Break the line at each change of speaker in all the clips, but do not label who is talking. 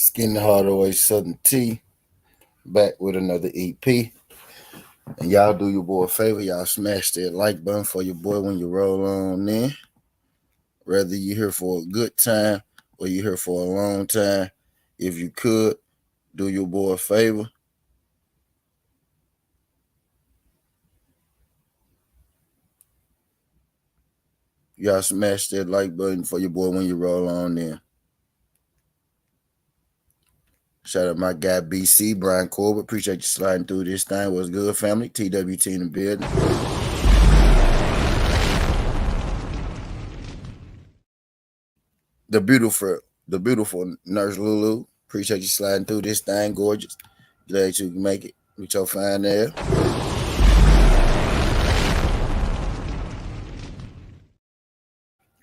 Skin the Hard Away Southern T, back with another EP. And y'all do your boy a favor, y'all smash that like button for your boy when you roll on in. Whether you're here for a good time or you're here for a long time, if you could, do your boy a favor. Y'all smash that like button for your boy when you roll on in. Shout out my guy BC, Brian Corbett. Appreciate you sliding through this thing. What's good, family? TWT in the building. The beautiful Nurse Lulu. Appreciate you sliding through this thing, gorgeous. Glad you can make it with your fine air.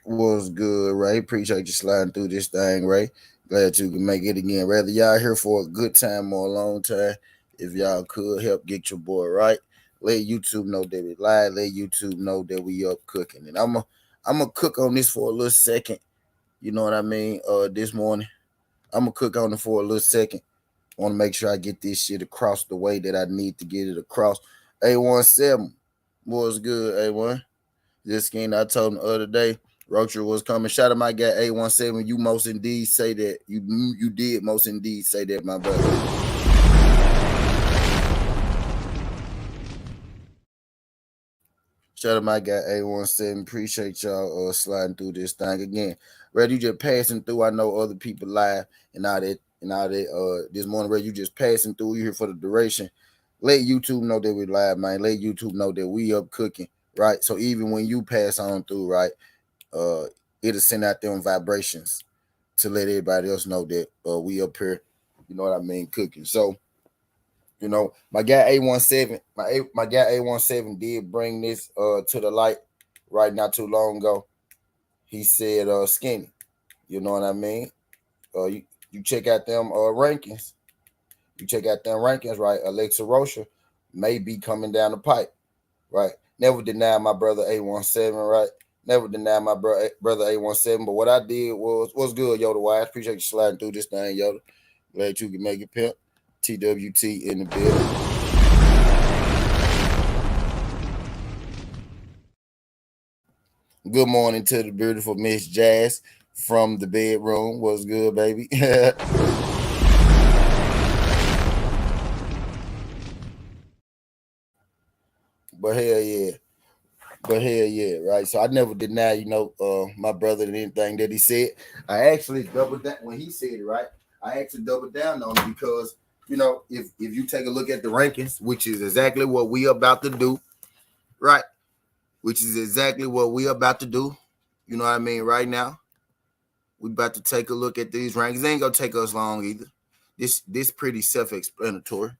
Was good, Ray. Appreciate you sliding through this thing, Ray. Glad you can make it again. Whether y'all here for a good time or a long time, if y'all could help get your boy right, let YouTube know that we live. Let YouTube know that we up cooking. And I'm gonna cook on this for a little second. You know what I mean? This morning, I'm gonna cook on it for a little second. I want to make sure I get this shit across the way that I need to get it across. A17 was good. A1. This skin I told him the other day. Rocha was coming. Shout out my guy A17. You most indeed say that. You did most indeed say that, my brother. Shout out my guy A17. Appreciate y'all sliding through this thing again. Red, you just passing through. I know other people live and all that this morning, Red, you just passing through. You here for the duration. Let YouTube know that we live, man. Let YouTube know that we up cooking, right? So even when you pass on through, right, it'll send out them vibrations to let everybody else know that we up here, you know what I mean, cooking. So, you know, my guy A17, my guy A17 did bring this to the light right not too long ago. He said skinny. You know what I mean? You check out them rankings. You check out them rankings, right? Alexis Rocha may be coming down the pipe, right? Never deny my brother A17, right? Never deny my brother A17. But what I did was good, Yoda Wise. Appreciate you sliding through this thing, Yoda. Glad you can make it pimp. TWT in the building. Good morning to the beautiful Miss Jazz from the bedroom. What's good, baby? But hell yeah. But hell yeah, right? So I never deny, my brother and anything that he said. I actually doubled that when he said it, right? I actually doubled down on it because, if you take a look at the rankings, which is exactly what we about to do, right? Which is exactly what we about to do. You know what I mean? Right now, we about to take a look at these rankings. It ain't gonna take us long either. This pretty self-explanatory.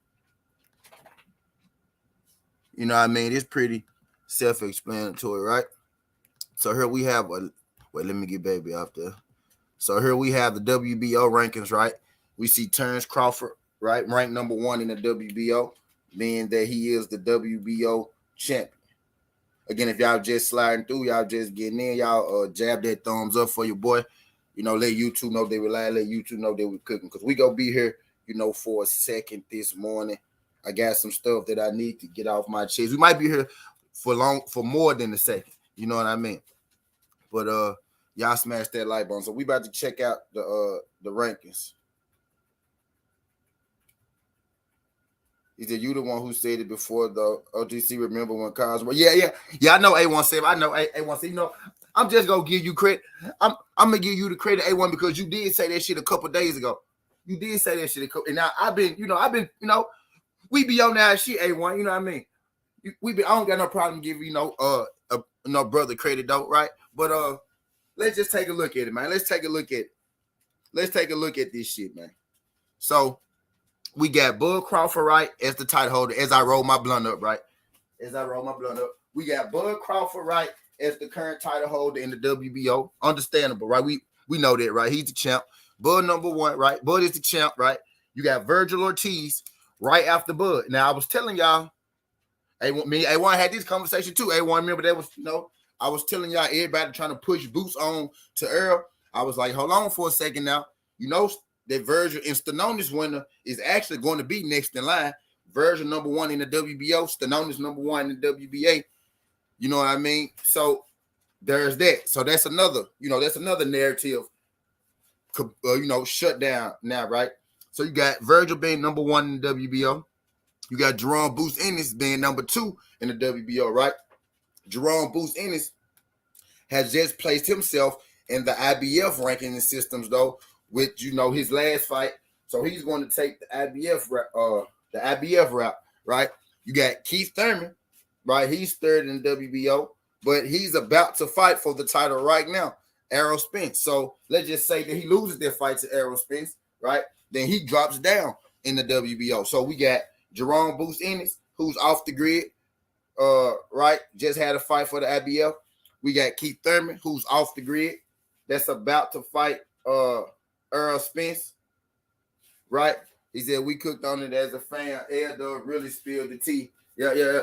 You know what I mean? It's pretty self-explanatory, right? So here we have wait, let me get baby out there. So here we have the WBO rankings, right? We see Terrence Crawford, right, ranked number 1 in the WBO, being that he is the WBO champion. Again, if y'all just sliding through, y'all just getting in, y'all jab that thumbs up for your boy. Let YouTube know they rely, let YouTube know they were cooking. Because we gonna be here, for a second this morning. I got some stuff that I need to get off my chest. We might be here for more than a second. You know what I mean? But y'all smash that like button. So we about to check out the rankings. Is it you the one who said it before the OGC? Remember when cars were? Yeah. I know A17. I know A17. I'm just gonna give you credit. I'm gonna give you the credit A1 because you did say that shit a couple days ago. You did say that shit and now I've been, we be on that shit A1. You know what I mean? I don't got no problem giving no brother credit though, right? But let's just take a look at it, man. Let's take a look at this shit, man. So we got Bud Crawford, right, as the title holder, as I roll my blunt up, right? We got Bud Crawford, right, as the current title holder in the WBO. Understandable, right? We know that, right? He's the champ. Bud number 1, right? Bud is the champ, right? You got Virgil Ortiz right after Bud. Now, I was telling y'all, A1 had this conversation too. A1, remember that was, I was telling y'all everybody trying to push boots on to Earl. I was like, hold on for a second now. that Virgil and Stanonis winner is actually going to be next in line. Virgil number 1 in the WBO, Stanonis number 1 in the WBA. You know what I mean? So there's that. So that's another, that's another narrative, shut down now, right? So you got Virgil being number 1 in the WBO. You got Jerome Boost Ennis being number 2 in the WBO, right? Jerome Boost Ennis has just placed himself in the IBF ranking systems, though, with his last fight. So he's going to take the IBF route, right? You got Keith Thurman, right? He's 3rd in the WBO, but he's about to fight for the title right now, Errol Spence. So let's just say that he loses that fight to Errol Spence, right? Then he drops down in the WBO. So we got Jerome Boost Ennis, who's off the grid, right? Just had a fight for the IBF. We got Keith Thurman, who's off the grid, that's about to fight Errol Spence, right? He said, we cooked on it as a fan. L-Dub really spilled the tea. Yeah.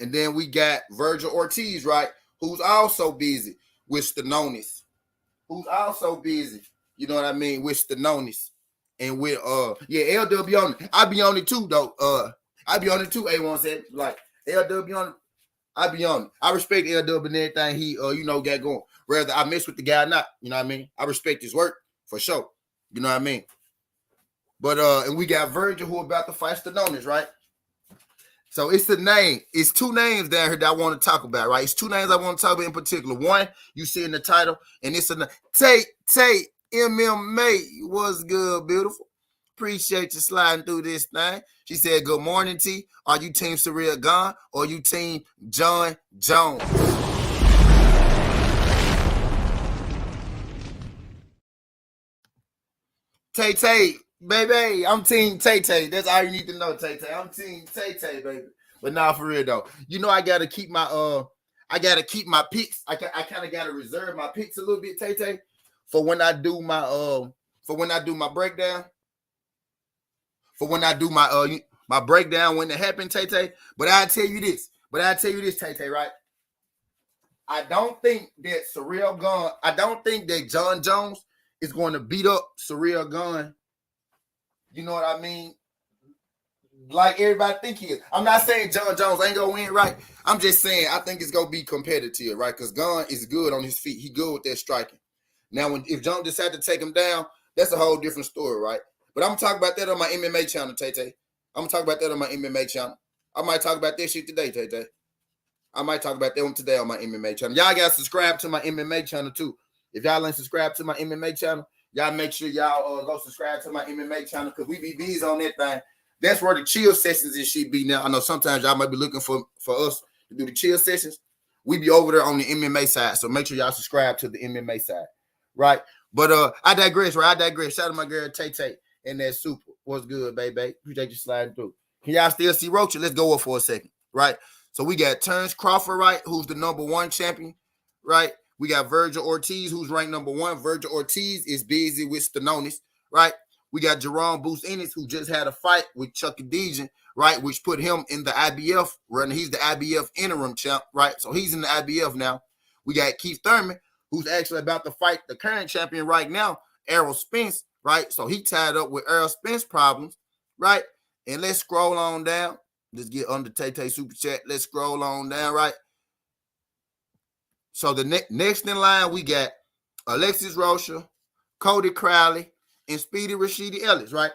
And then we got Virgil Ortiz, right, who's also busy with Stanonis. Who's also busy, you know what I mean, with Stanonis. And with, L-Dub be on it. I be on it too, though. I be on it too, A1 said. Like, L-Dub be on it. I be on it. I respect L-Dub and everything he, got going. Whether I mess with the guy or not, you know what I mean? I respect his work, for sure. You know what I mean? But, and we got Virgil who about to fight Stanonis, right? So it's the name. It's 2 names down here that I want to talk about, right? It's 2 names I want to talk about in particular. One, you see in the title, and it's a Tate MMA. What's good, beautiful? Appreciate you sliding through this thing. She said, good morning, T. Are you Team Surreal Gun or you Team John Jones? Tay, baby, I'm Team Tay. That's all you need to know, Tay. I'm Team Tay, baby. But nah, for real though. I gotta keep my picks. I kind of gotta reserve my picks a little bit, Tay, for when I do my breakdown. For when I do my breakdown when it happened, Tay. But I'll tell you this, Tay, right? I don't think that John Jones is going to beat up Surreal Gun. You know what I mean? Like everybody think he is. I'm not saying John Jones ain't gonna win, right? I'm just saying I think it's gonna be competitive, right? Because Gun is good on his feet. He good with that striking. Now, if John decide to take him down, that's a whole different story, right? But I'm gonna talk about that on my MMA channel, Tay. I'm gonna talk about that on my MMA channel. I might talk about that shit today, Tay. I might talk about that one today on my MMA channel. Y'all gotta subscribe to my MMA channel too. If y'all ain't subscribed to my MMA channel, y'all make sure y'all go subscribe to my MMA channel because we be bees on that thing. That's where the chill sessions and shit be now. I know sometimes y'all might be looking for us to do the chill sessions. We be over there on the MMA side, so make sure y'all subscribe to the MMA side, right? But I digress, right? Shout out to my girl Tay and that super. What's good, baby? Appreciate you sliding through. Can y'all still see Rocha? Let's go up for a second, right? So we got Terrence Crawford, right, who's the number 1 champion, right? We got Virgil Ortiz, who's ranked number 1. Virgil Ortiz is busy with Stanonis, right? We got Jerome Boost Ennis, who just had a fight with Chucky Dejan, right, which put him in the IBF run. He's the IBF interim champ, right? So he's in the IBF now. We got Keith Thurman, who's actually about to fight the current champion right now, Errol Spence, right? So he tied up with Errol Spence problems, right? And let's scroll on down. Let's get under Tay Super Chat. Let's scroll on down, right? So the next in line, we got Alexis Rocha, Cody Crowley, and Speedy Rashidi Ellis, right?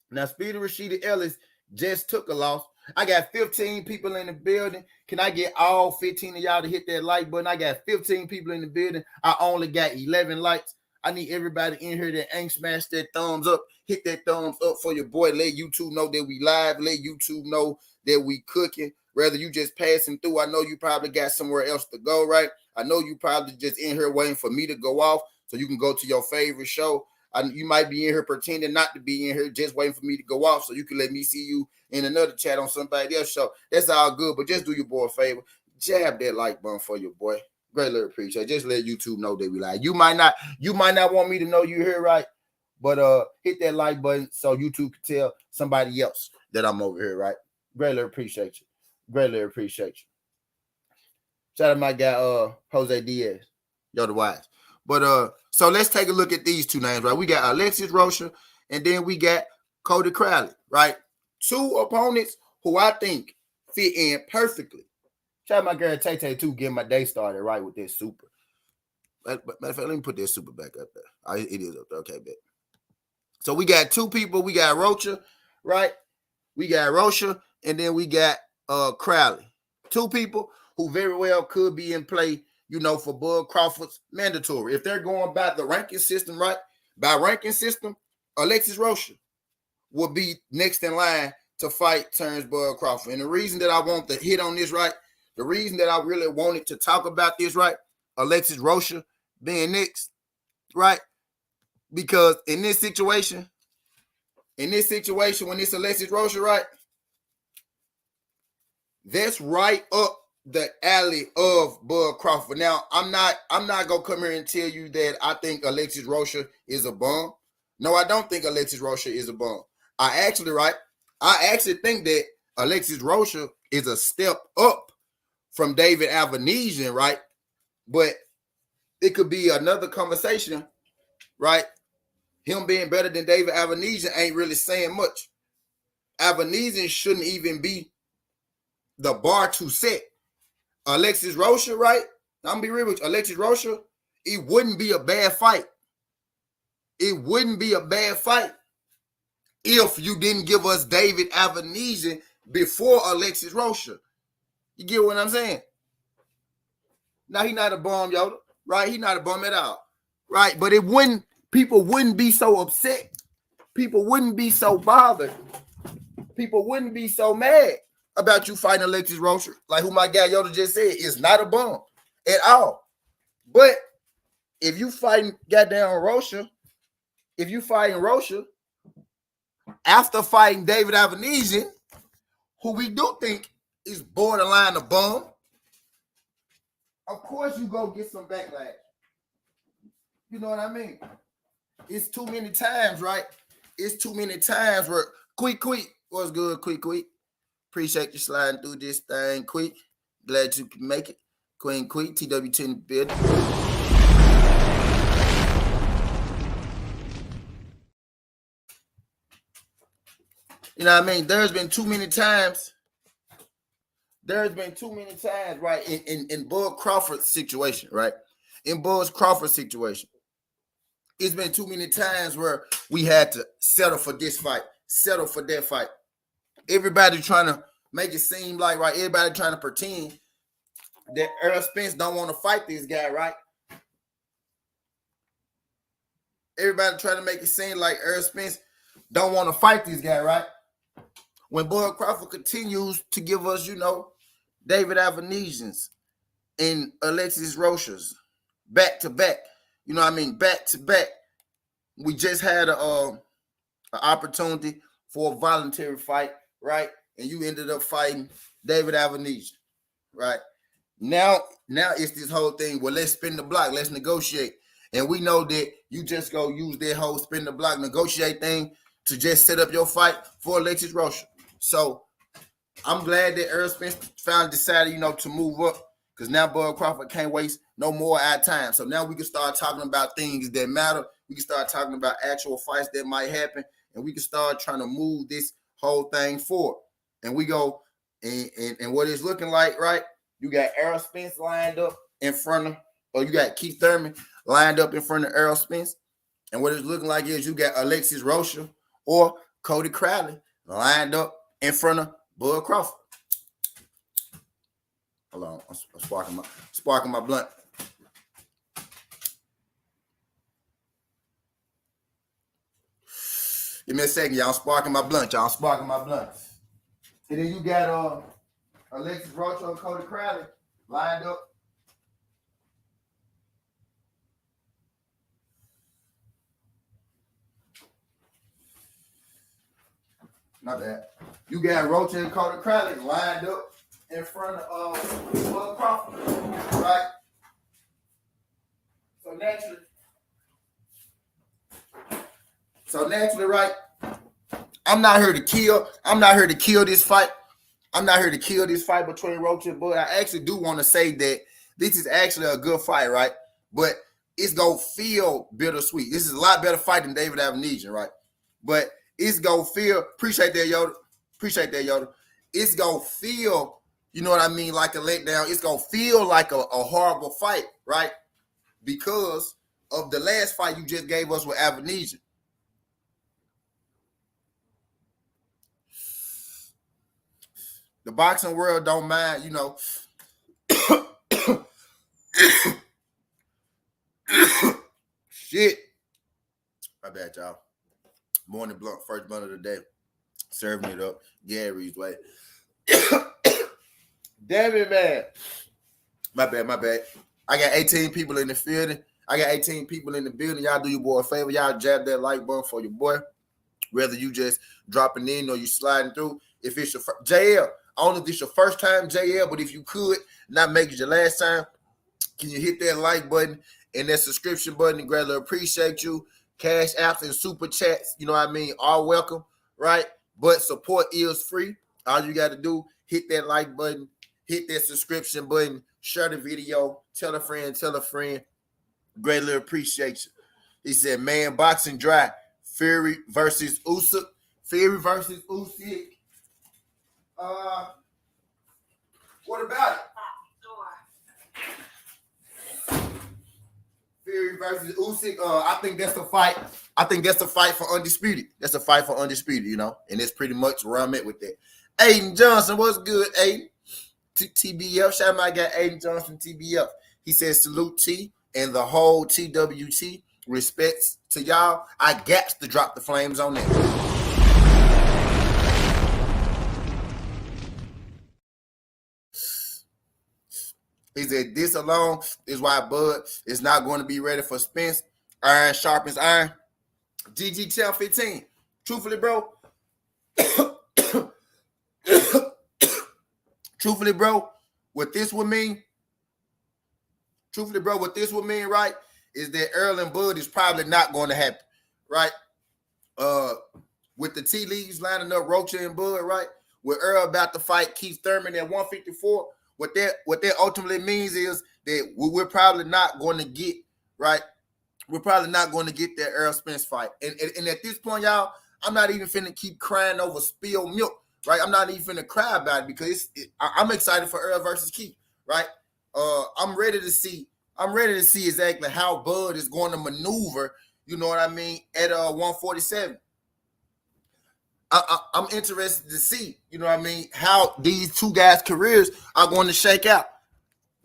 Now, Speedy Rashidi Ellis just took a loss. I got 15 people in the building. Can I get all 15 of y'all to hit that like button? I got 15 people in the building. I only got 11 likes. I need everybody in here that ain't smashed that thumbs up. Hit that thumbs up for your boy. Let YouTube know that we live. Let YouTube know that we cooking. Whether you just passing through, I know you probably got somewhere else to go, right? I know you probably just in here waiting for me to go off so you can go to your favorite show. You might be in here pretending not to be in here, just waiting for me to go off so you can let me see you in another chat on somebody else's show. That's all good, but just do your boy a favor. Jab that like button for your boy. Greatly appreciate it. Just let YouTube know that we live. You might not want me to know you're here, right? But hit that like button so YouTube can tell somebody else that I'm over here, right? Greatly appreciate you. Greatly appreciate you. Shout out to my guy Jose Diaz. Yo, the wise. But so let's take a look at these two names, right? We got Alexis Rocha, and then we got Cody Crowley, right? Two opponents who I think fit in perfectly. Shout out my girl Tay Tay too, getting my day started right with this super. Matter of fact, let me put this super back up there. It is up there. Okay, bet. So we got two people. We got Rocha, right? We got Rocha, and then we got Crowley. Two people who very well could be in play, for Bud Crawford's mandatory. If they're going by the ranking system, right? By ranking system, Alexis Rocha will be next in line to fight turns Bud Crawford. And the reason that I want to hit on this, right? The reason that I really wanted to talk about this, right? Alexis Rocha being next, right? Because in this situation, when it's Alexis Rocha, right? That's right up the alley of Bud Crawford. Now, I'm not gonna come here and tell you that I think Alexis Rocha is a bum. No, I don't think Alexis Rocha is a bum. I actually think that Alexis Rocha is a step up from David Avanesian, right? But it could be another conversation, right? Him being better than David Avanesian ain't really saying much. Avanesian shouldn't even be the bar to set. Alexis Rocha, right? I'm gonna be real with you. Alexis Rocha, it wouldn't be a bad fight. It wouldn't be a bad fight if you didn't give us David Avanesian before Alexis Rocha. You get what I'm saying? Now, he's not a bum, Yoda, right? He's not a bum at all, right? But people wouldn't be so upset. People wouldn't be so bothered. People wouldn't be so mad about you fighting Alexis Rocha, like who my guy Yoda just said, is not a bum at all. But if you fighting goddamn Rocha, after fighting David Avanesian, who we do think is borderline a bum, of course you go get some backlash. You know what I mean? It's too many times, right? It's too many times where Quick, what's good, Quick? Appreciate you sliding through this thing, Quick. Glad you can make it. Queen Quick, TWT in the building. You know what I mean? There's been too many times, right, in Bud Crawford's situation, right? In Bud Crawford's situation, it's been too many times where we had to settle for this fight, settle for that fight. Everybody trying to make it seem like, right? Everybody trying to pretend that Earl Spence don't want to fight this guy, right? Everybody trying to make it seem like Earl Spence don't want to fight this guy, right? When Bud Crawford continues to give us, David Avanesians and Alexis Rocha's back to back, back to back. We just had an opportunity for a voluntary fight, right? And you ended up fighting David Avanesian, right? Now it's this whole thing. Well, let's spin the block. Let's negotiate. And we know that you just go use that whole spin the block negotiate thing to just set up your fight for Alexis Rocha. So I'm glad that Earl Spence finally decided, to move up, because now Bud Crawford can't waste no more our time. So now we can start talking about things that matter. We can start talking about actual fights that might happen, and we can start trying to move this whole thing forward. And we go, and what it's looking like, right? You got Earl Spence lined up in front of, or you got Keith Thurman lined up in front of Earl Spence. And what it's looking like is you got Alexis Rocha or Cody Crowley lined up in front of Bud Crawford. Hold on, I'm sparking my blunt. Give me a second, y'all. I'm sparking my blunt, y'all. I'm sparking my blunt. And then you got Alexis Rocha and Cody Crowley lined up. Not that. You got Rocha and Cody Crowley lined up in front of Bud Crawford, right? So naturally, right? I'm not here to kill this fight. I'm not here to kill this fight between Rocha and Bud. I actually do want to say that this is actually a good fight, right? But it's gonna feel bittersweet. This is a lot better fight than David Avenesian, right? But it's gonna feel, appreciate that, Yoda. Appreciate that, Yoda. It's gonna feel, you know what I mean, like a letdown. It's gonna feel like a horrible fight, right? Because of the last fight you just gave us with Avenesian. The boxing world don't mind, you know. Shit. My bad, y'all. Morning blunt, first blunt of the day. Serving it up. Gary's way. Damn it, man. My bad. I got 18 people in the field. I got 18 people in the building. Y'all do your boy a favor. Y'all jab that like button for your boy. Whether you just dropping in or you sliding through. If it's your first, JL, I don't know if this your first time, JL, but if you could not make it your last time, can you hit that like button and that subscription button? Greatly appreciate you. Cash apps and super chats, you know what I mean, all welcome, right? But support is free. All you got to do, hit that like button, hit that subscription button, share the video, tell a friend. Greatly appreciate you. He said, man, boxing dry. Fury versus Usyk. What about it? Fury versus Usyk. I think that's the fight. I think that's the fight for undisputed. That's a fight for undisputed, you know, and that's pretty much where I'm at with that. Aiden Johnson, what's good, Aiden? TBF, shout out my guy Aiden Johnson, TBF. He says salute T and the whole TWT. Respects to y'all. I got to drop the flames on that. He said this alone is why Bud is not going to be ready for Spence. Iron sharpens iron. GG Tell 15. Truthfully, bro. Truthfully, bro, what this would mean, right, is that Earl and Bud is probably not going to happen, right? With the tea leaves lining up Rocha and Bud, right? With Earl about to fight Keith Thurman at 154, what that ultimately means is that we're probably not going to get, right? We're probably not going to get that Earl Spence fight. And at this point, y'all, I'm not even finna keep crying over spilled milk, right? I'm not even finna cry about it because I'm excited for Earl versus Keith, right? I'm ready to see exactly how Bud is going to maneuver, you know what I mean, at 147. I'm interested to see, you know what I mean, how these two guys' careers are going to shake out,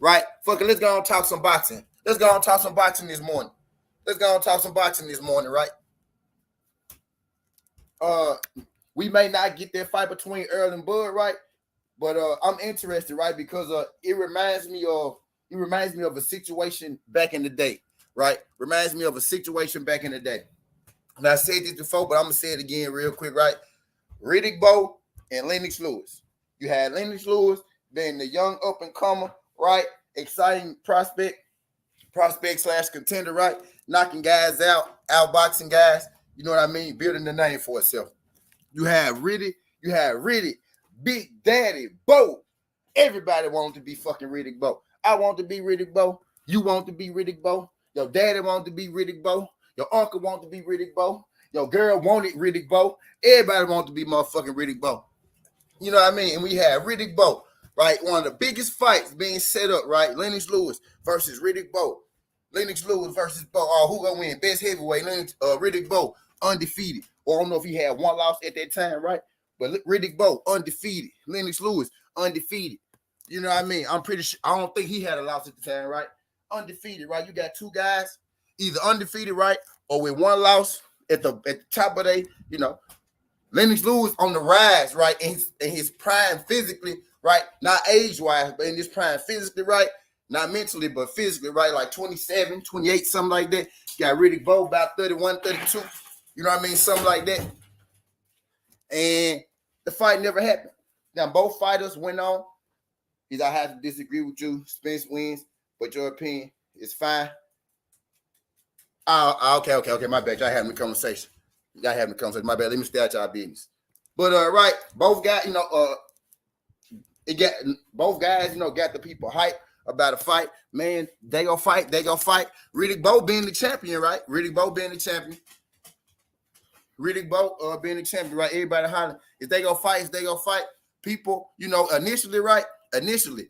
right? Fuck it, let's go and talk some boxing. Let's go and talk some boxing this morning. Right? We may not get that fight between Earl and Bud, right? But I'm interested, right? Because it reminds me of a situation back in the day, right? And I said this before, but I'm gonna say it again real quick, right? Riddick Bowe and Lennox Lewis. You had Lennox Lewis being the young up and comer, right? Exciting prospect / contender, right? Knocking guys out, outboxing guys. You know what I mean? Building the name for itself. You had Riddick, Big Daddy Bowe. Everybody wanted to be fucking Riddick Bowe. I want to be Riddick Bowe. You want to be Riddick Bowe. Your daddy wanted to be Riddick Bowe. Your uncle wanted to be Riddick Bowe. Your girl wanted Riddick Bowe. Everybody wanted to be motherfucking Riddick Bowe. You know what I mean? And we had Riddick Bowe, right? One of the biggest fights being set up, right? Lennox Lewis versus Riddick Bowe. Lennox Lewis versus Bowe. Who gonna win? Best heavyweight. Riddick Bowe, undefeated. Or I don't know if he had one loss at that time, right? But Riddick Bowe, undefeated. Lennox Lewis, undefeated. You know what I mean? I'm pretty sure. I don't think he had a loss at the time, right? Undefeated, right? You got two guys, either undefeated, right, or with one loss at the top of their, you know. Lennox Lewis on the rise, right, in his prime physically, right, not age-wise, but in his prime physically, right, not mentally, but physically, right, like 27, 28, something like that. Got Riddick Bowe about 31, 32, you know what I mean, something like that. And the fight never happened. Now, both fighters went on. I have to disagree with you. Spence wins, but your opinion is fine. Okay. My bad. Y'all having a conversation. My bad. Let me stay out y'all business. But right, both guys, got the people hype. about a fight, man, they gonna fight. They gonna fight. Riddick Bowe being the champion, right? Riddick Bowe being the champion. Riddick Bowe being the champion, right? Everybody hollering. If they gonna fight, people, initially, right? Initially,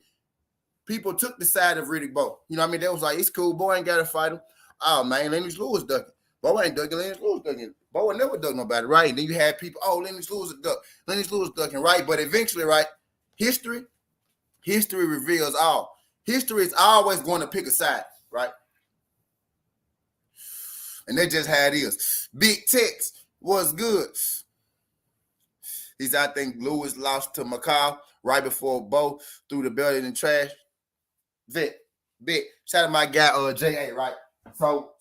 people took the side of Riddick Bowe. You know what I mean? They was like, it's cool, Bowe ain't gotta fight him. Oh man, Lennox Lewis ducking. Bowe ain't ducking, Lennox Lewis ducking. Bowe never duck nobody, right? And then you had people, Lennox Lewis a duck. Lennox Lewis ducking, right? But eventually, right, history reveals all. History is always going to pick a side, right? And that's just how it is. Big Tex was good. I think Lewis lost to McCall right before Bowe threw the belt in the trash. Vic. Shout out my guy J.A., right? So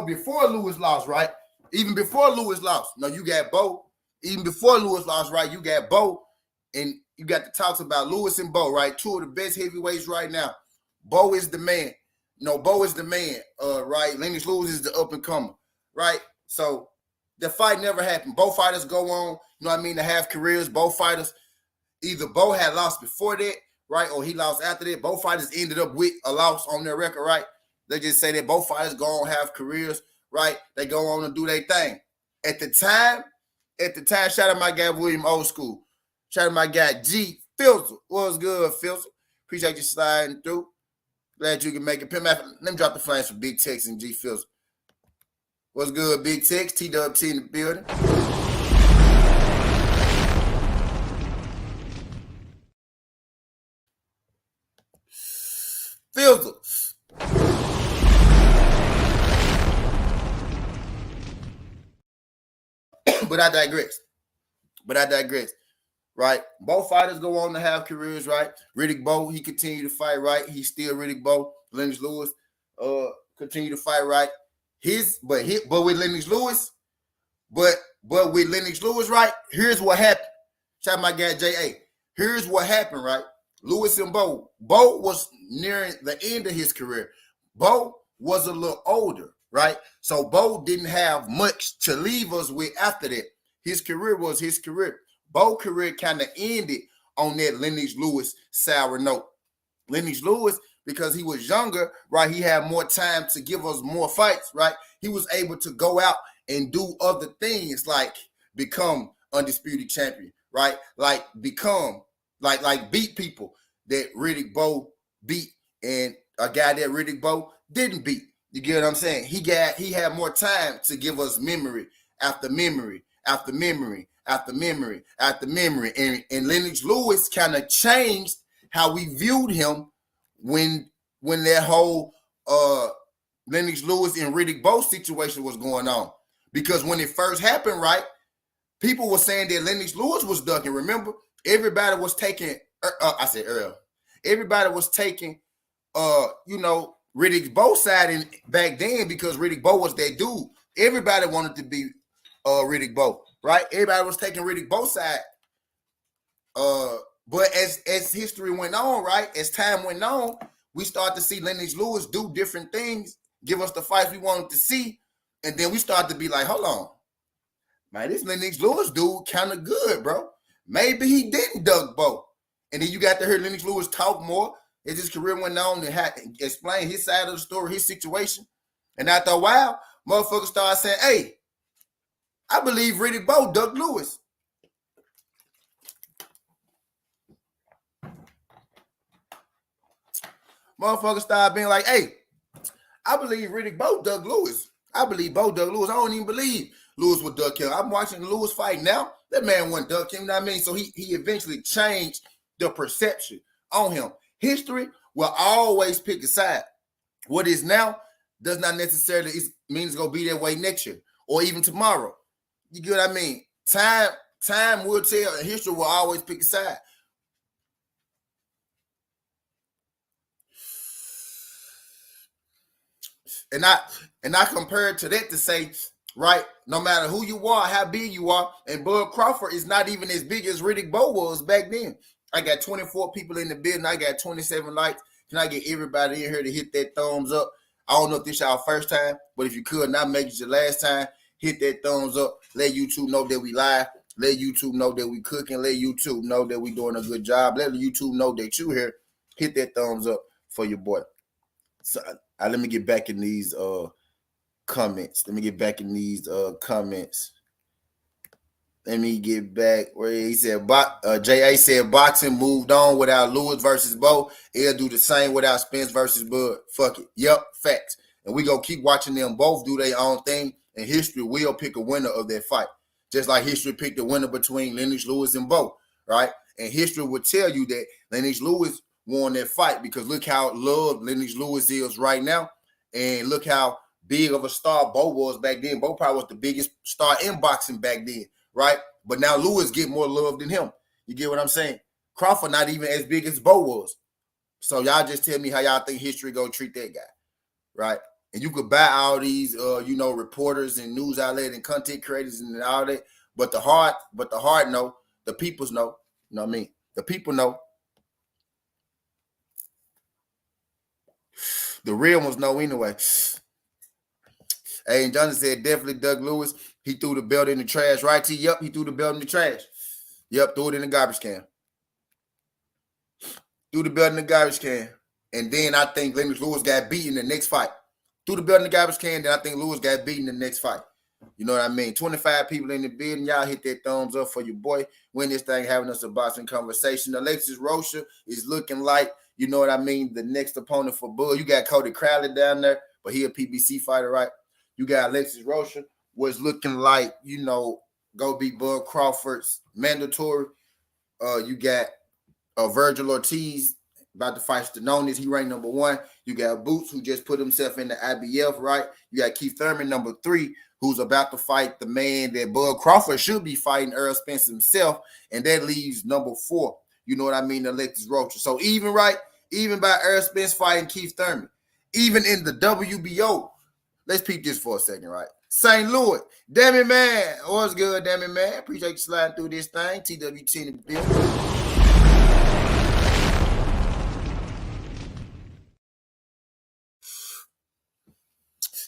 before Lewis lost, right? Even before Lewis lost, you got Bowe. Even before Lewis lost, right? You got Bowe, and you got the talks about Lewis and Bowe, right? Two of the best heavyweights right now. Bowe is the man. Bowe is the man, right? Lennox Lewis is the up and comer, right? So the fight never happened. Both fighters go on, to have careers. Both fighters, either Bowe had lost before that, right, or he lost after that. Both fighters ended up with a loss on their record, right? They just say that both fighters go on have careers, right? They go on and do their thing. At the time, shout out my guy William Old School. Shout out my guy G Filter. What's good, Filter? Appreciate you sliding through. Glad you can make it. Let me drop the flames for Big Tex and G Filter. What's good, Big Tex? TWT in the building. Filter. But I digress. Right? Both fighters go on to have careers, right? Riddick Bowe, he continued to fight, right? He's still Riddick Bowe. Lennox Lewis continue to fight, right? But with Lennox Lewis, right? Here's what happened. Shout out my guy J.A. Here's what happened, right? Lewis and Bowe. Bowe was nearing the end of his career. Bowe was a little older, right? So Bowe didn't have much to leave us with after that. His career was his career. Bowe's career kind of ended on that Lennox Lewis sour note. Lennox Lewis, because he was younger, right, he had more time to give us more fights, right? He was able to go out and do other things like become undisputed champion, right? Like become, like beat people that Riddick Bowe beat and a guy that Riddick Bowe didn't beat. You get what I'm saying? He had more time to give us memory after memory after memory after memory after memory. And Lennox Lewis kind of changed how we viewed him when that whole Lennox Lewis and Riddick Bowe situation was going on. Because when it first happened, right, people were saying that Lennox Lewis was ducking. Remember, everybody was taking, everybody was taking, Riddick Bowe side back then because Riddick Bowe was that dude. Everybody wanted to be Riddick Bowe, right? Everybody was taking Riddick Bowe side. But as history went on, right, as time went on, we started to see Lennox Lewis do different things, give us the fights we wanted to see, and then we started to be like, hold on, man, this Lennox Lewis dude kind of good, bro. Maybe he didn't duck Bowe. And then you got to hear Lennox Lewis talk more as his career went on and had explain his side of the story, his situation. And after a while, motherfuckers started saying, hey, I believe Riddick Bowe ducked Lewis. Motherfuckers started being like, hey, I believe Riddick Bowe ducked Lewis. I believe Bowe ducked Lewis. I don't even believe Lewis would duck him. I'm watching Lewis fight now. That man wouldn't duck him, you know what I mean? So he eventually changed the perception on him. History will always pick a side. What is now does not necessarily mean it's going to be that way next year or even tomorrow. You get what I mean? Time will tell, and history will always pick a side. And I compare it to that to say, right, no matter who you are, how big you are, and Bud Crawford is not even as big as Riddick Bowe was back then. I got 24 people in the building. I got 27 likes. Can I get everybody in here to hit that thumbs up? I don't know if this is our first time, but if you could not make it your last time, hit that thumbs up. Let YouTube know that we live. Let YouTube know that we cooking. Let YouTube know that we doing a good job. Let YouTube know that you here. Hit that thumbs up. for your boy. So let me get back in these comments. Let me get back in these comments. Let me get back where he said, J.A. said boxing moved on without Lewis versus Bo. It'll do the same without Spence versus Bud. Fuck it. Yep, facts. And we gonna keep watching them both do their own thing, and history will pick a winner of that fight. Just like history picked the winner between Lennox Lewis and Bo, right? And history would tell you that Lennox Lewis won that fight because look how loved Lennox Lewis is right now, and look how big of a star Bo was back then. Bo probably was the biggest star in boxing back then. Right? But now Lewis get more love than him. You get what I'm saying? Crawford not even as big as Bo was. So y'all just tell me how y'all think history gonna treat that guy. Right? And you could buy all these reporters and news outlet and content creators and all that. But the heart know, the peoples know. You know what I mean? The people know. The real ones know anyway. Hey, and Johnson said definitely Doug Lewis. He threw the belt in the trash, right? T? Yep, he threw the belt in the trash. Yep, threw it in the garbage can. Threw the belt in the garbage can. And then I think Lennox Lewis got beaten in the next fight. Threw the belt in the garbage can, then I think Lewis got beaten in the next fight. You know what I mean? 25 people in the building. Y'all hit that thumbs up for your boy. Win this thing, having us a boxing conversation. Alexis Rocha is looking like, you know what I mean, the next opponent for Bud. You got Cody Crowley down there, but he a PBC fighter, right? You got Alexis Rocha was looking like, go beat Bud Crawford's mandatory. You got Virgil Ortiz about to fight Stanonis. He ranked number 1. You got Boots, who just put himself in the IBF, right? You got Keith Thurman, number 3, who's about to fight the man that Bud Crawford should be fighting, Earl Spence himself. And that leaves number 4. You know what I mean? Alexis Rocha. So even by Earl Spence fighting Keith Thurman, even in the WBO, let's peep this for a second, right? St. Louis. Damn it, man. What's good, damn it, man? Appreciate you sliding through this thing. TWT in the building.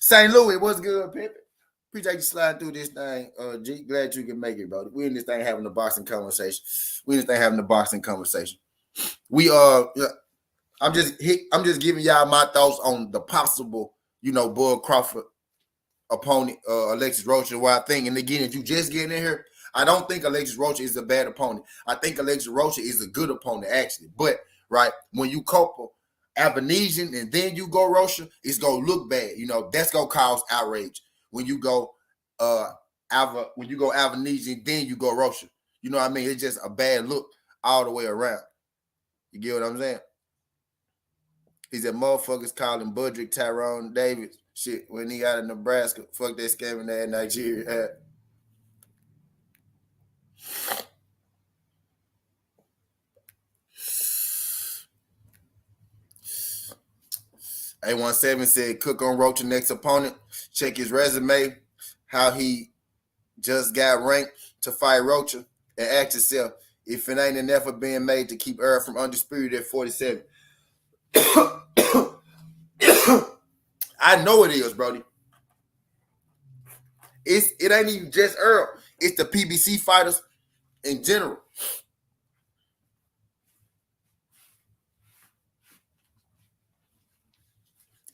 St. Louis, what's good, Pippin? Appreciate you sliding through this thing. G, glad you can make it, bro. We in this thing having a boxing conversation. I'm just giving y'all my thoughts on the possible, Bud Crawford opponent, Alexis Rocha, what I think. And again, if you just getting in here, I don't think Alexis Rocha is a bad opponent. I think Alexis Rocha is a good opponent, actually. But, right, when you couple Avanesian and then you go Rocha, it's going to look bad. That's going to cause outrage. When you go Avanesian, then you go Rocha. You know what I mean? It's just a bad look all the way around. You get what I'm saying? He said, motherfuckers calling Budrick Tyrone Davis shit when he out of Nebraska. Fuck that scamming that Nigeria. A17 said, cook on Rocha next opponent. Check his resume, how he just got ranked to fight Rocha, and ask yourself if it ain't an effort being made to keep Earl from undisputed at 47. I know it is, Brody. It ain't even just Earl. It's the PBC fighters in general.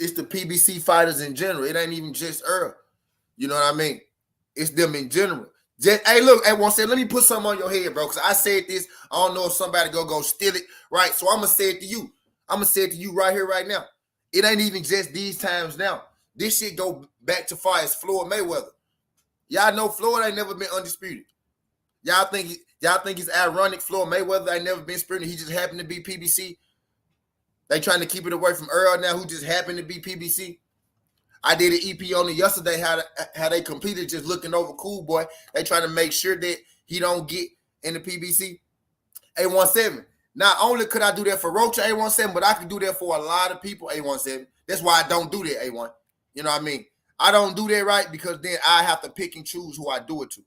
It's the PBC fighters in general. It ain't even just Earl. You know what I mean? It's them in general. Hey, look, A17, let me put something on your head, bro, because I said this. I don't know if somebody go steal it, right? So I'm going to say it to you. I'm going to say it to you right here, right now. It ain't even just these times now. This shit go back to far as Floyd Mayweather. Y'all know Floyd ain't never been undisputed. Y'all think it's ironic Floyd Mayweather ain't never been disputed. He just happened to be PBC. They trying to keep it away from Earl now, who just happened to be PBC. I did an EP on it yesterday, how they completed just looking over Cool Boy. They trying to make sure that he don't get in the PBC. A17. Not only could I do that for Rocha, A17, but I could do that for a lot of people, A17. That's why I don't do that, A1. You know what I mean? I don't do that, right, because then I have to pick and choose who I do it to.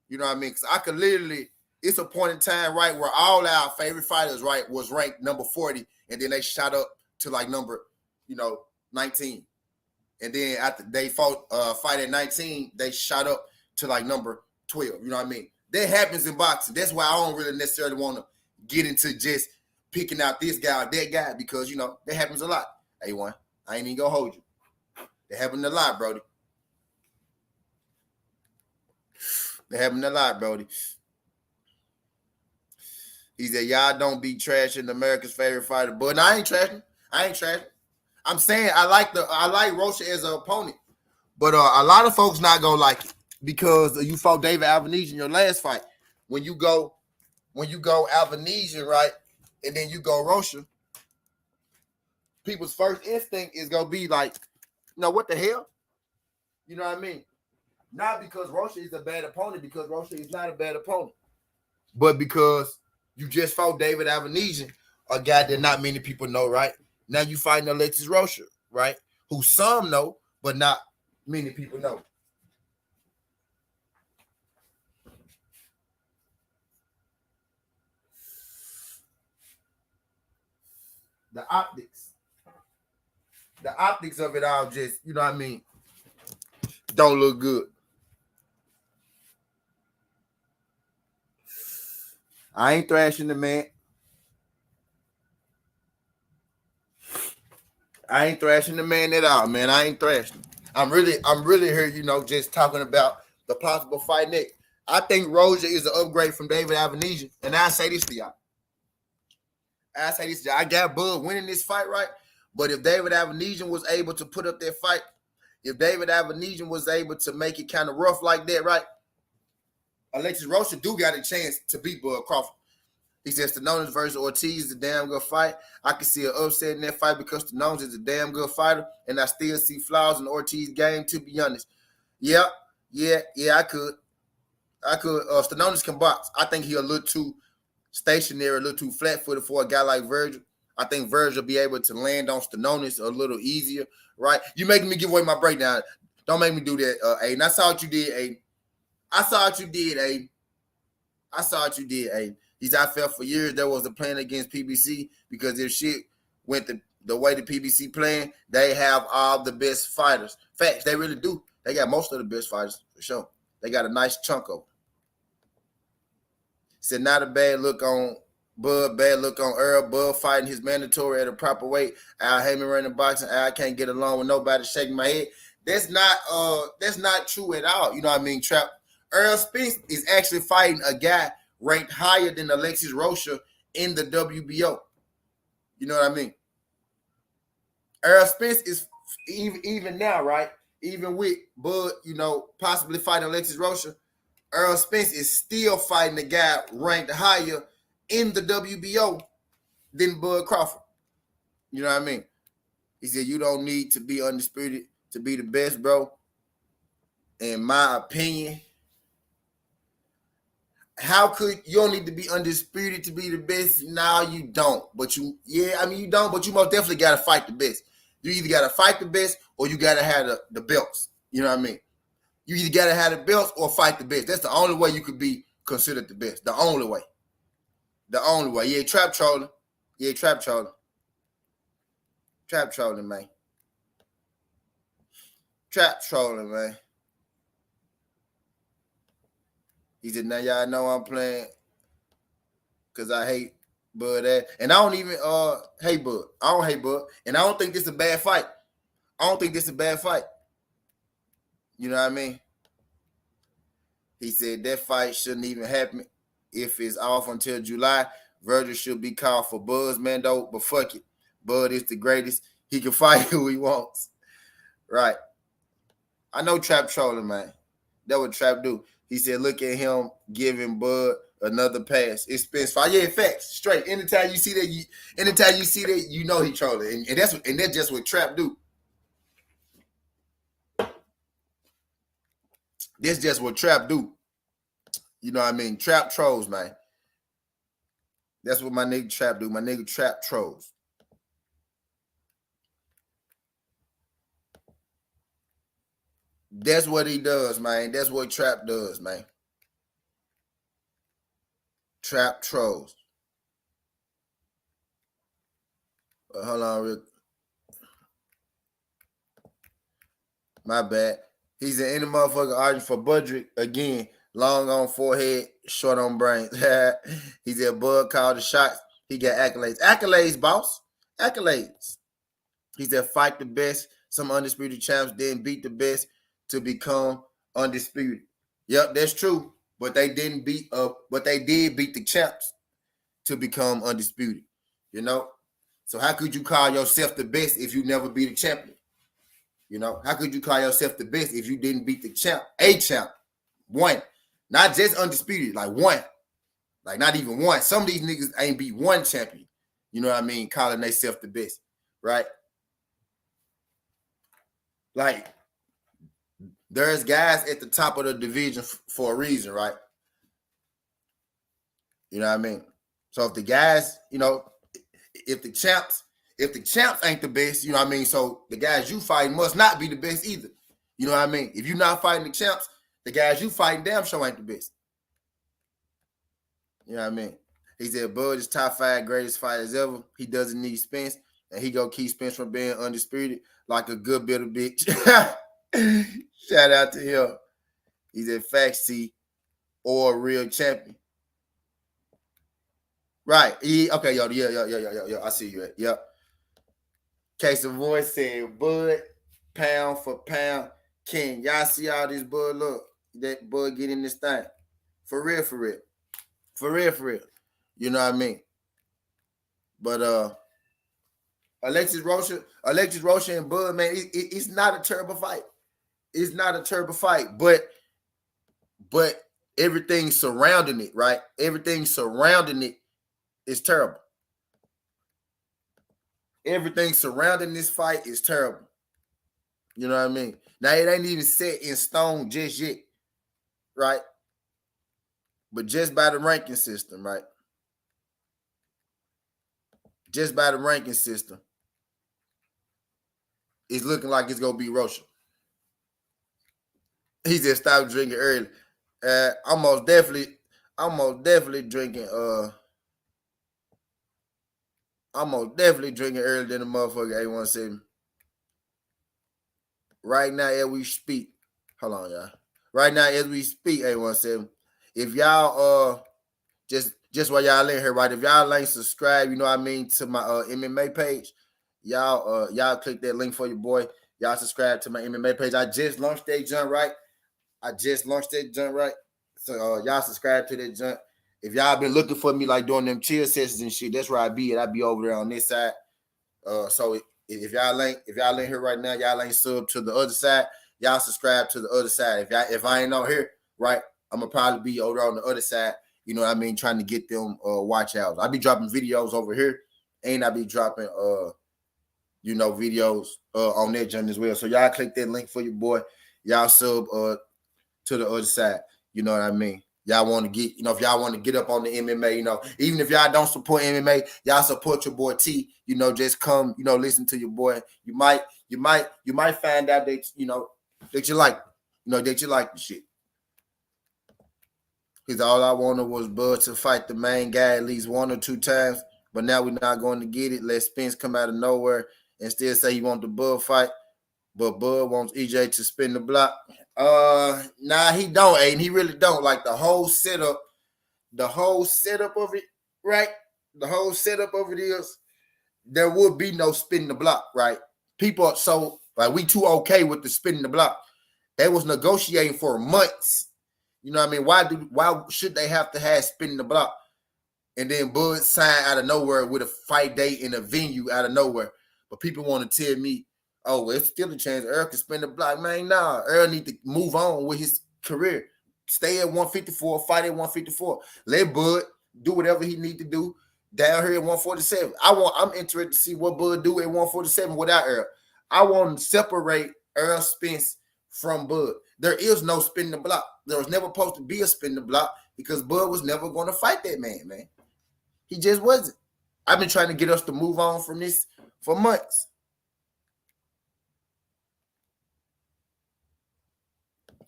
You know what I mean? Because I could literally, it's a point in time, right, where all our favorite fighters, right, was ranked number 40, and then they shot up to like number, 19. And then after they fight at 19, they shot up to like number 12. You know what I mean? That happens in boxing. That's why I don't really necessarily want to get into just picking out this guy or that guy because, you know, that happens a lot. A1, I ain't even gonna hold you. That happens a lot, Brody. That happens a lot, Brody. He said, y'all don't be trashing America's favorite fighter. But no, I ain't trashing. I'm saying I like Rocha as an opponent. But a lot of folks not gonna like it because you fought David Albanese in your last fight. When you go Albanese, right, and then you go Rocha, people's first instinct is gonna be like, you know, what the hell? You know what I mean? Not because Rocha is a bad opponent, because Rocha is not a bad opponent, but because you just fought David Albanese, a guy that not many people know, right? Now you fighting Alexis Rocha, right? Who some know, but not many people know. The optics of it all just, you know what I mean, don't look good. I ain't thrashing the man. I ain't thrashing the man at all, man. I ain't thrashing. I'm really here, you know, just talking about the possible fight next. I think Rocha is an upgrade from David Albanese, and I say this to y'all. I got Bud winning this fight, right? But if David Albanese was able to put up that fight, if David Albanese was able to make it kind of rough like that, right? Alexis Rocha do got a chance to beat Bud Crawford. He says Stanonis versus Ortiz is a damn good fight. I can see an upset in that fight because Stanonis is a damn good fighter, and I still see flaws in Ortiz's game, to be honest. Yeah, I could. Stanonis can box. I think he a little too stationary, a little too flat-footed for a guy like Virgil. I think Virgil will be able to land on Stanonis a little easier, right? You making me give away my breakdown. Don't make me do that, Aiden. I saw what you did, Aiden. I saw what you did, Aiden. He's I felt for years there was a plan against PBC because if shit went the way the PBC playing, they have all the best fighters. Facts, they really do. They got most of the best fighters for sure. They got a nice chunk of them. Said not a bad look on Bud, bad look on Earl. Bud fighting his mandatory at a proper weight. Al Heyman running boxing. I can't get along with nobody shaking my head. That's not true at all. You know what I mean, Trap? Earl Spence is actually fighting a guy ranked higher than Alexis Rocha in the WBO. You know what I mean? Earl Spence is even now, right? Even with Bud, you know, possibly fighting Alexis Rocha, Earl Spence is still fighting a guy ranked higher in the WBO than Bud Crawford. You know what I mean? He said, you don't need to be undisputed to be the best, bro. In my opinion, how could you don't need to be undisputed to be the best? No, you don't. But you don't, but you most definitely got to fight the best. You either got to fight the best or you got to have the belts. You know what I mean? You either got to have the belts or fight the best. That's the only way you could be considered the best. The only way. Yeah, trap trolling. Trap trolling, man. Trap trolling, man. He said, now y'all know I'm playing because I hate Bud. And I don't even hate Bud. I don't hate Bud. And I don't think this is a bad fight. You know what I mean? He said that fight shouldn't even happen if it's off until July. Virgil should be called for Bud's mando, but fuck it. Bud is the greatest. He can fight who he wants. Right. I know Trap trolling, man. That what Trap do. He said, look at him giving Bud another pass. It's Spence fight. Yeah, facts. Straight. Anytime you see that, you know he trolling. And that's just what Trap do. That's just what Trap do. You know what I mean? Trap trolls, man. That's what my nigga Trap do. My nigga Trap trolls. That's what he does, man. That's what Trap does, man. Trap trolls. Hold on, Rick. My bad. He's an any motherfucker arguing for Budrick again. Long on forehead, short on brains. He said Bud called the shots. He got accolades. Accolades, boss. Accolades. He said, fight the best. Some undisputed champs didn't beat the best to become undisputed. Yep, that's true. But they didn't beat but they did beat the champs to become undisputed. You know? So how could you call yourself the best if you never beat a champion? You know, how could you call yourself the best if you didn't beat the champ? A champ. One. Not just undisputed, like one. Like not even one. Some of these niggas ain't beat one champion. You know what I mean? Calling themselves the best. Right? Like, there's guys at the top of the division for a reason, right? You know what I mean? So if the guys, you know, if the champs ain't the best, you know what I mean? So the guys you fight must not be the best either. You know what I mean? If you're not fighting the champs, the guys you fighting damn sure ain't the best. You know what I mean? He said Bud is top 5 greatest fighters ever. He doesn't need Spence, and he gonna keep Spence from being undisputed like a good bit of bitch. Shout out to him. He's a fact C or a real champion. Right. Okay, yo. I see you. Yep. Case of voice said, Bud, pound for pound. King, y'all see all this Bud look? That Bud get in this thing. For real, for real. For real, for real. You know what I mean? But Alexis Rocha and Bud, man, it's not a terrible fight. It's not a terrible fight, but everything surrounding it, right? Everything surrounding it is terrible. Everything surrounding this fight is terrible. You know what I mean? Now, it ain't even set in stone just yet, right? But just by the ranking system, right? Just by the ranking system, it's looking like it's going to be Rocha. He just stopped drinking early. I'm most definitely drinking I'm most definitely drinking earlier than the motherfucker A170. Right now, as we speak. Hold on, y'all. Right now, as we speak, A170. If y'all just while y'all in here, right? If y'all ain't subscribed, you know what I mean, to my MMA page, y'all click that link for your boy. Y'all subscribe to my MMA page. I just launched that junk, right? So y'all subscribe to that junk. If y'all been looking for me like doing them chill sessions and shit, that's where I be at. I be over there on this side. So if y'all ain't here right now, y'all ain't sub to the other side, y'all subscribe to the other side. If I ain't on here, right, I'm gonna probably be over on the other side. You know what I mean, trying to get them watch outs. I be dropping videos over here, and I be dropping videos on that junk as well. So y'all click that link for your boy. Y'all sub to the other side. You know what I mean? Y'all want to get, if y'all want to get up on the MMA, even if y'all don't support MMA, y'all support your boy T. Just come, listen to your boy. You might find out that that you like, that you like the shit. Because all I wanted was Bud to fight the main guy at least 1 or 2 times, but now we're not going to get it. Let Spence come out of nowhere and still say he want the Bud fight, but Bud wants EJ to spin the block. Nah, he don't, Aiden. He really don't. Like the whole setup of it, right? The whole setup of it is there would be no spin the block, right? People are so like we too okay with the spinning the block. They was negotiating for months. You know what I mean? Why should they have to have spinning the block? And then Bud signed out of nowhere with a fight date in a venue out of nowhere. But people want to tell me, oh, well, it's still a chance Earl can spin the block. Man, nah. Earl need to move on with his career. Stay at 154, fight at 154. Let Bud do whatever he need to do down here at 147. I'm interested to see what Bud do at 147 without Earl. I want to separate Earl Spence from Bud. There is no spin the block. There was never supposed to be a spin the block because Bud was never going to fight that man. He just wasn't. I've been trying to get us to move on from this for months.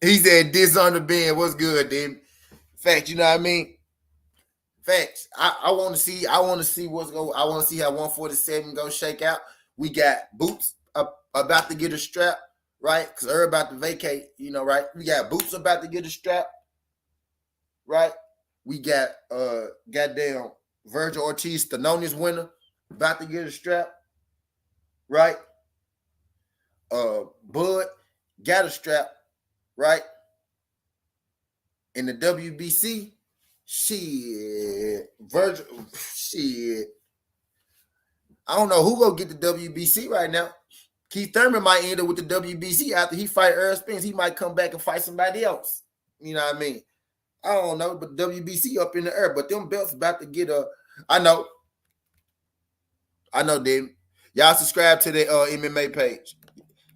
He said, "This on the bend. What's good, dude?" Facts, you know what I mean? Facts. I want to see. I want to see what's going. I want to see how 147 go shake out. We got Boots about to get a strap, right? Because Earl about to vacate. Right? We got Boots about to get a strap, right? We got goddamn Virgil Ortiz, Thelonious winner, about to get a strap, right? Bud got a strap, right? In the WBC, shit, Virgil, shit. I don't know who gonna get the WBC right now. Keith Thurman might end up with the WBC after he fight Earl Spence. He might come back and fight somebody else. You know what I mean? I don't know, but WBC up in the air. But them belts about to get a. I know, them. Y'all subscribe to the MMA page.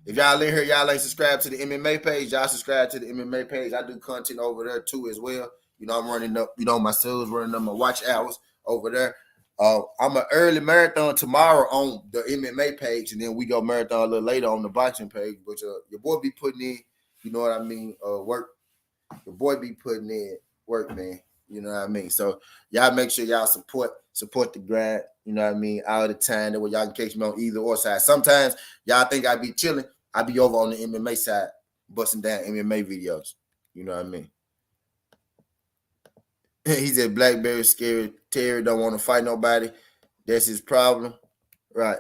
If y'all in here, y'all ain't subscribed to the MMA page, y'all subscribe to the MMA page. I do content over there too as well. You know, I'm running up, my subs running up my watch hours over there. I'm an early marathon tomorrow on the MMA page, and then we go marathon a little later on the boxing page. But your boy be putting in, you know what I mean, work. Your boy be putting in work, man. You know what I mean? So y'all make sure y'all support the grind, you know what I mean, all the time. That way y'all can catch me on either or side. Sometimes y'all think I be chilling. I be over on the MMA side, busting down MMA videos. You know what I mean? He said Blackberry scared. Terry don't want to fight nobody. That's his problem. Right.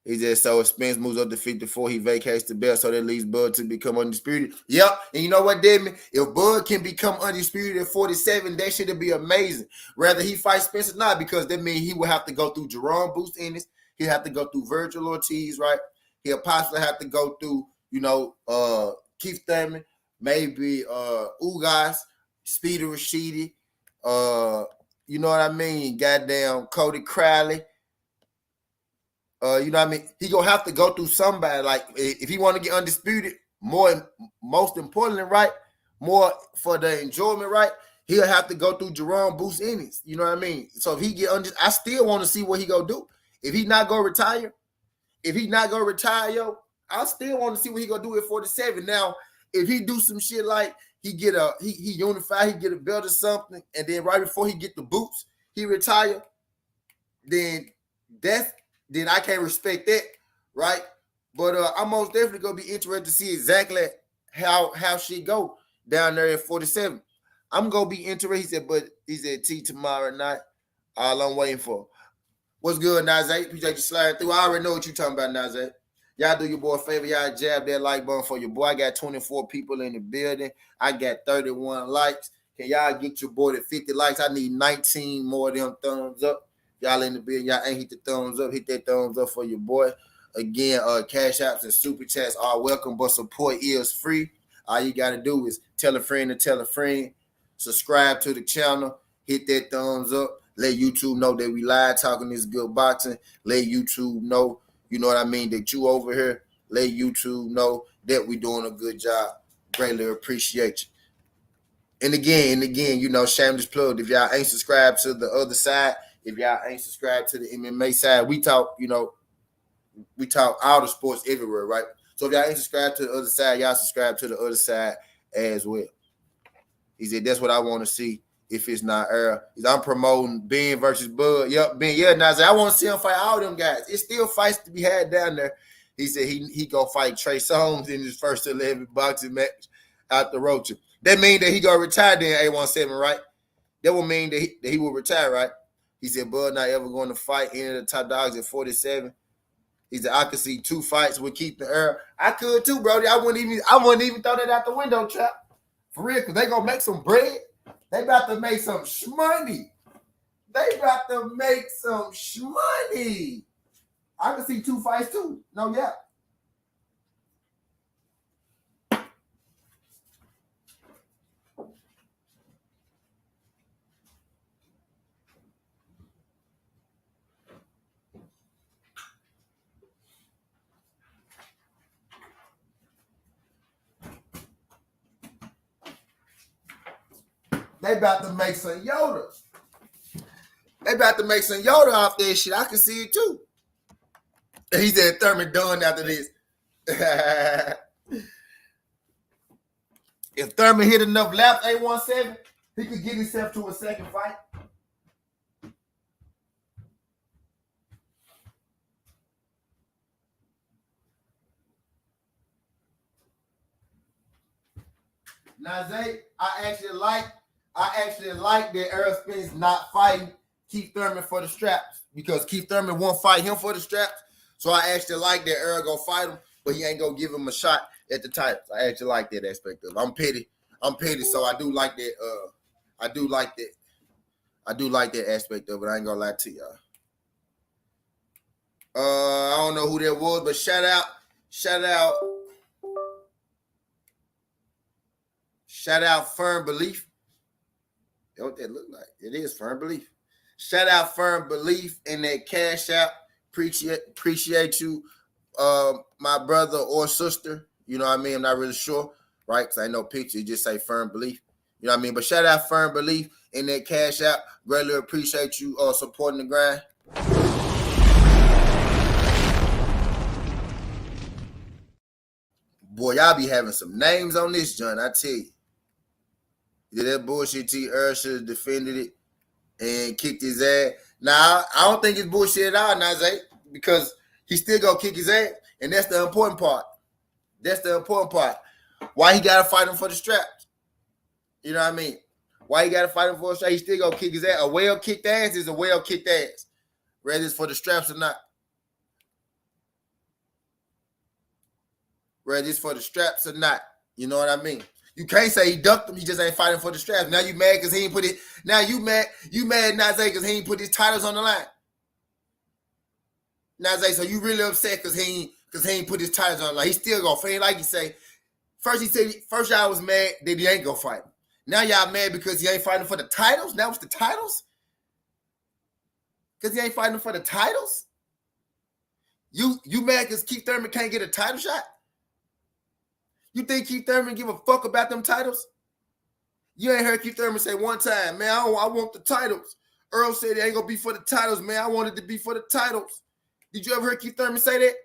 He just so Spence moves up to 54, he vacates the belt, so that leaves Bud to become undisputed. Yep, and you know what, Demi? If Bud can become undisputed at 47, that should be amazing. Rather he fights Spence or not, because that means he will have to go through Jerome Boost Ennis, he'll have to go through Virgil Ortiz, right? He'll possibly have to go through, Keith Thurman, maybe Ugas, Speedy Rashidi, you know what I mean? Goddamn Cody Crowley. You know what I mean? He gonna have to go through somebody. Like if he want to get undisputed, most importantly, right? More for the enjoyment, right? He'll have to go through Jerome Boost Ennis. You know what I mean? So if he get I still want to see what he gonna do. If he not gonna retire, yo, I still want to see what he gonna do at 47. Now, if he do some shit like he get he unify, he get a belt or something, and then right before he get the boots, he retire, then I can't respect that, right? But I'm most definitely gonna be interested to see exactly how shit go down there at 47. I'm gonna be interested. He said T tomorrow night. All I'm waiting for. What's good, Nazay? Appreciate you sliding through. I already know what you talking about, Nazay. Y'all do your boy a favor. Y'all jab that like button for your boy. I got 24 people in the building. I got 31 likes. Can y'all get your boy to 50 likes? I need 19 more of them thumbs up. Y'all in the building, y'all ain't hit the thumbs up. Hit that thumbs up for your boy. Again, cash apps and super chats are welcome, but support is free. All you got to do is tell a friend to tell a friend. Subscribe to the channel. Hit that thumbs up. Let YouTube know that we live talking this good boxing. Let YouTube know, you know what I mean, that you over here. Let YouTube know that we doing a good job. Greatly appreciate you. And again, shameless plug. If y'all ain't subscribed to the other side, if y'all ain't subscribed to the MMA side, we talk all the sports everywhere, right? So if y'all ain't subscribed to the other side, y'all subscribe to the other side as well. He said, that's what I want to see if it's not Earl. I'm promoting Ben versus Bud. Yep, Ben. Yeah, Nazir. I want to see him fight all them guys. It's still fights to be had down there. He said he gonna fight Trey Songz in his first 11 boxing match out the Rocha. That mean that he gonna retire then A17, right? That would mean that he will retire, right? He said Bud not ever going to fight any of the top dogs at 47. He said I could see 2 fights with Keith and Earl. I could too, Brody. I wouldn't even throw that out the window, trap. For real, because they gonna make some bread. They about to make some shmoney. I can see 2 fights too. No, yeah. They about to make some Yoda. Off that shit. I can see it too. He said Thurman done after this. If Thurman hit enough laps, A17, he could get himself to a second fight. Now, Zay, I actually like that Earl Spence not fighting Keith Thurman for the straps because Keith Thurman won't fight him for the straps. So I actually like that Earl go fight him, but he ain't gonna give him a shot at the titles. I actually like that aspect of it. I'm petty, so I do like that. I do like that aspect of it. I ain't gonna lie to y'all. I don't know who that was, but shout out Firm Belief. That's what that look like. It is Firm Belief. Shout out Firm Belief in that cash out. Appreciate you, my brother or sister. You know what I mean? I'm not really sure, right? Because I ain't no picture. You just say Firm Belief. You know what I mean? But shout out Firm Belief in that cash out. Greatly appreciate you supporting the grind. Boy, y'all be having some names on this, John. I tell you. Did that bullshit T. Earl should have defended it and kicked his ass. Now, I don't think it's bullshit at all, Nazay, because he still gonna kick his ass, and that's the important part. Why he gotta fight him for the straps? You know what I mean? Why he gotta fight him for the straps? He still gonna kick his ass. A well-kicked ass is a well-kicked ass, whether it's for the straps or not. Whether it's for the straps or not. You know what I mean? You can't say he ducked him. He just ain't fighting for the straps. Now you mad because he ain't put it. Now you mad, Nazay, because he ain't put his titles on the line. Nazay, so you really upset because he ain't put his titles on the line. He still gonna fight. Like you say, first y'all was mad that he ain't gonna fight him. Now y'all mad because he ain't fighting for the titles. Now it's the titles. Because he ain't fighting for the titles. You mad because Keith Thurman can't get a title shot? You think Keith Thurman give a fuck about them titles? You ain't heard Keith Thurman say one time, man, I want the titles. Earl said it ain't going to be for the titles, man. I want it to be for the titles. Did you ever hear Keith Thurman say that?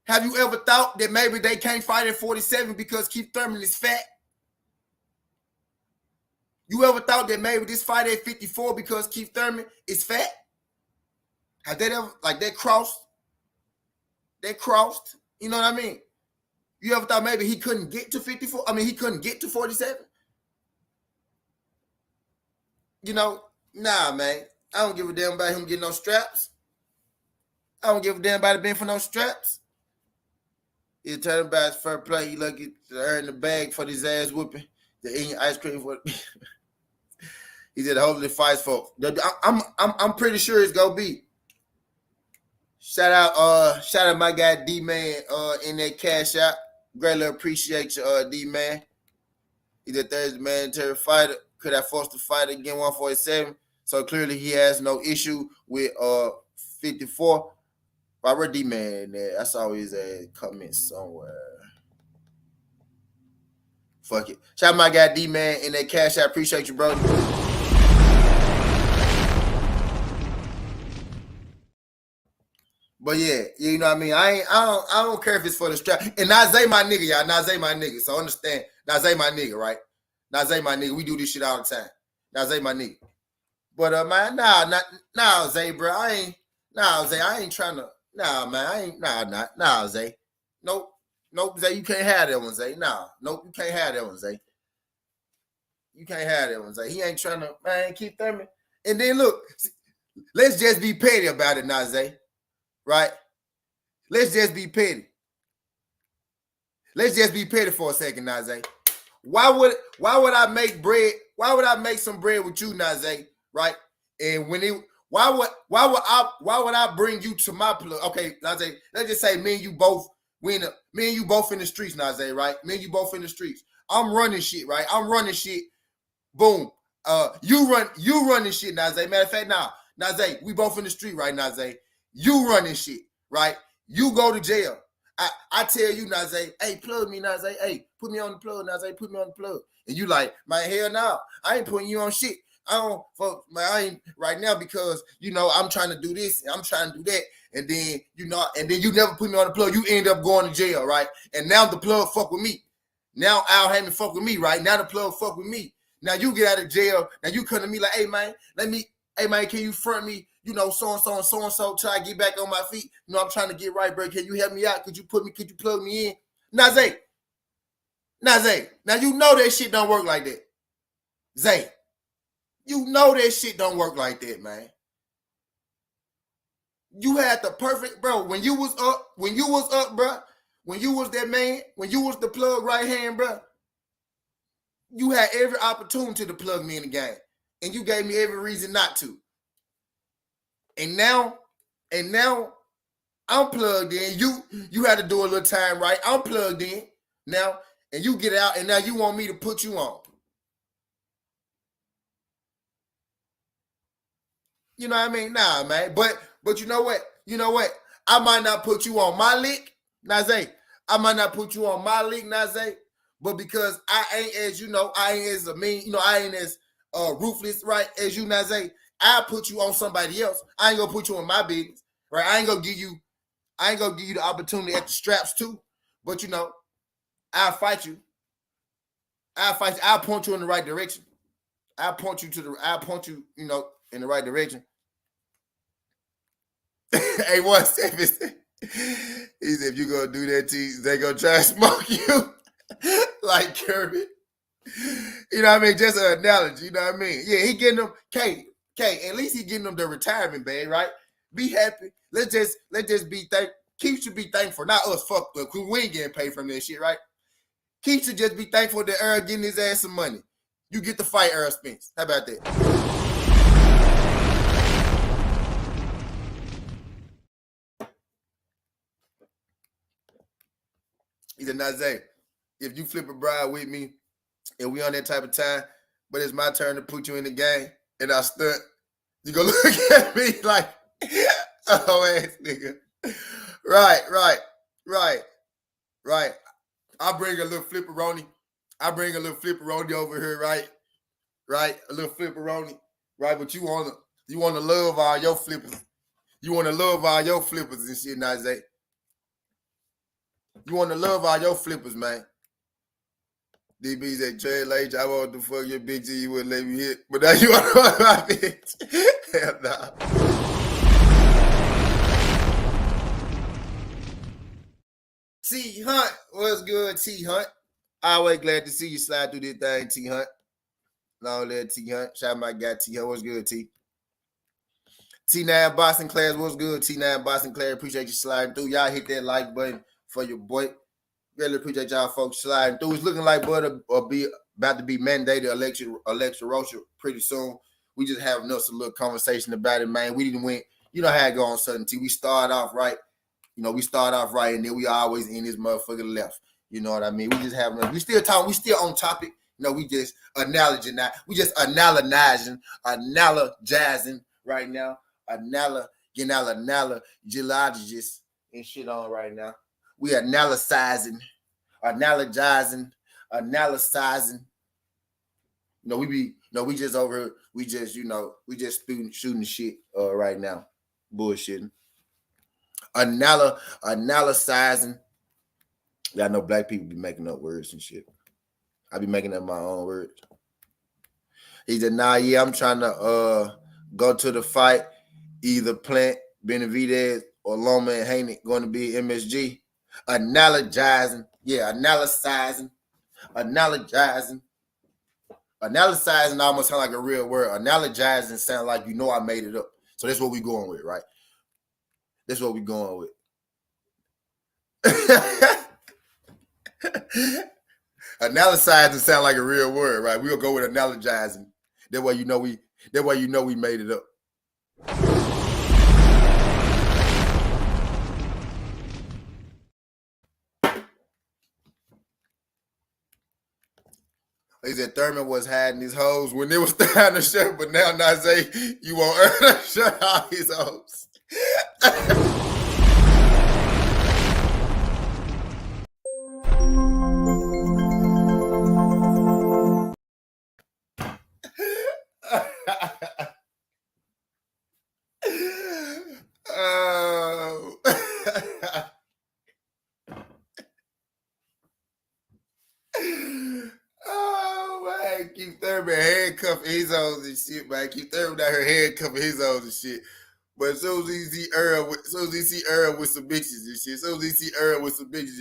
Have you ever thought that maybe they can't fight at 47 because Keith Thurman is fat? You ever thought that maybe this fight at 54 because Keith Thurman is fat? Have that ever, like, that crossed? That crossed? You know what I mean? You ever thought maybe he couldn't get to 54? I mean, he couldn't get to 47? You know, nah, man. I don't give a damn about him getting no straps. I don't give a damn about it being for no straps. He's telling about his fair play. He lucky to earn the bag for this ass whooping. The eating ice cream for. He said, hopefully fights for. I'm pretty sure it's gonna be. Shout out my guy D-Man in that cash out. Greatly appreciate you, D-Man. He's a Thursday mandatory fighter. Could have forced the fight again 147. So clearly he has no issue with 54. Why we're D-Man in there? I saw his comments somewhere. Fuck it. Shout out my guy D-Man in that cash. I appreciate you, bro. But yeah, you know what I mean? I don't care if it's for the strap. And Nazay my nigga, y'all. Nazay my nigga. So understand. Nazay my nigga, right? Nazay my nigga. We do this shit all the time. Nazay my nigga. But man, nah, Zay, bro. I ain't trying to. Nah, man. Nah, Zay. Nope, Zay. You can't have that one, Zay. Nah, nope. You can't have that one, Zay. You can't have that one, Zay. He ain't trying to, man. Keep Thurman. And then look, let's just be petty about it, now, Zay. Right? Let's just be petty. Let's just be petty for a second, Nazay. Why would I make bread? Why would I make some bread with you, Nazay? Right? And why would I bring you to my plug? Okay, Nazay, let's just say me and you both in the streets, Nazay, right? Me and you both in the streets. I'm running shit, right? I'm running shit. Boom. You running shit, Nazay. Matter of fact, Nazay, we both in the street, right, Nazay? You running shit, right? You go to jail. I tell you, Nazay, hey, plug me, Nazay. Hey, put me on the plug, Nazay. Put me on the plug. And you like, man, hell no. I ain't putting you on shit. I ain't right now because, you know, I'm trying to do this. I'm trying to do that. And then, you never put me on the plug. You end up going to jail, right? And now the plug fuck with me. Now Al Hammond fuck with me, right? Now the plug fuck with me. Now you get out of jail. Now you come to me like, hey, man, can you front me? You know, so-and-so till I get back on my feet. You know, I'm trying to get right, bro. Can you help me out? Could you plug me in? Nazay. Now you know that shit don't work like that. Zay. You know that shit don't work like that, man. You had the perfect, bro. When you was up, bro, when you was that man, when you was the plug right hand, bro, you had every opportunity to plug me in the game. And you gave me every reason not to. And now I'm plugged in. You had to do a little time right. I'm plugged in now, and you get out, and now you want me to put you on. You know what I mean? Nah, man. But you know what? I might not put you on my league, Naze. I might not put you on my league, Naze. But because I ain't as I ain't as I ain't as ruthless, right, as you, Naze. I'll put you on somebody else. I ain't gonna put you on my business, right? I ain't gonna give you the opportunity at the straps too. But I'll fight you. I'll point you in the right direction. I'll point you, in the right direction. Hey, what Stephen? He said, if you gonna do that, they gonna try to smoke you like Kirby. You know what I mean? Just an analogy. You know what I mean? Yeah, he getting them. K. At least he getting them the retirement bag, right? Be happy. Let's just be thankful. Keith should be thankful, not us. Fuck, but we ain't getting paid from that shit, right? Keith should just be thankful that Earl getting his ass some money. You get to fight Earl Spence. How about that? He said, Naze, if you flip a bride with me and we on that type of time, but it's my turn to put you in the game and I stunt, you gonna look at me like, oh ass nigga. Right. I bring a little flipperoni. Over here, right? A little flipperoni, right? But you wanna love all your flippers. You wanna love all your flippers and shit, Naze. You wanna love all your flippers, man. DB said, Trey Lage, I want to fuck your bitch and you wouldn't let me hit. But now you want to fuck my bitch. Hell nah. T Hunt, what's good, T Hunt? Always glad to see you slide through this thing, T Hunt. Long live T Hunt. Shout out my guy T Hunt. What's good, T? T9 Boston Class, what's good? T9 Boston Class, appreciate you sliding through. Y'all hit that like button for your boy. Really appreciate y'all folks sliding through. It's looking like Butter will be about to be mandated Alexis Rocha pretty soon. We just having us a little conversation about it, man. We didn't win. You know how it go on certainty. We start off right. And then we always in this motherfucker left. You know what I mean? We just having we still talking, we still on topic. We just analogizing now. We just analogizing right now. Geologist and shit on right now. We analyzing. We just over here, we just shooting shit right now. Bullshitting. Analyzing. Y'all know black people be making up words and shit. I be making up my own words. He said, yeah, I'm trying to go to the fight. Either Plant, Benavidez, or Loma and Haney going to be MSG. Analyzing almost sound like a real word. Analyzing sound like I made it up. So that's what we going with, right? That's what we going with. Analyzing sound like a real word, right? We'll go with analyzing. That way we made it up. He said Thurman was hiding his hoes when it was time to show, but now Naze, you won't earn to show all his hoes. Keep Thurman handcuffing his hoes and shit, man. Keep Thurman out here handcuffing his hoes and shit. But as soon as he see Earl with some bitches and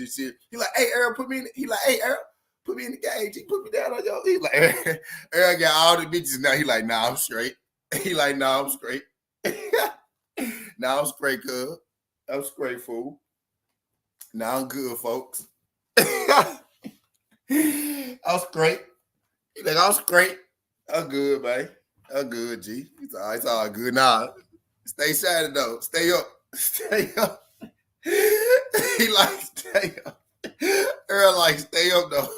shit, he like, hey Earl, put me in. He like, hey Earl, put me in the cage. He put me down on your. He like, Earl got all the bitches now. He like, nah, I'm straight. He like, nah, I'm straight. Nah, I'm straight, cuz. I'm straight, fool. Nah, I'm good, folks. I'm straight. He like, I'm straight. I'm good, man. I'm good, G. It's all good. Nah, stay shining, though. Stay up. Stay up. He like, stay up. Earl like, stay up, though.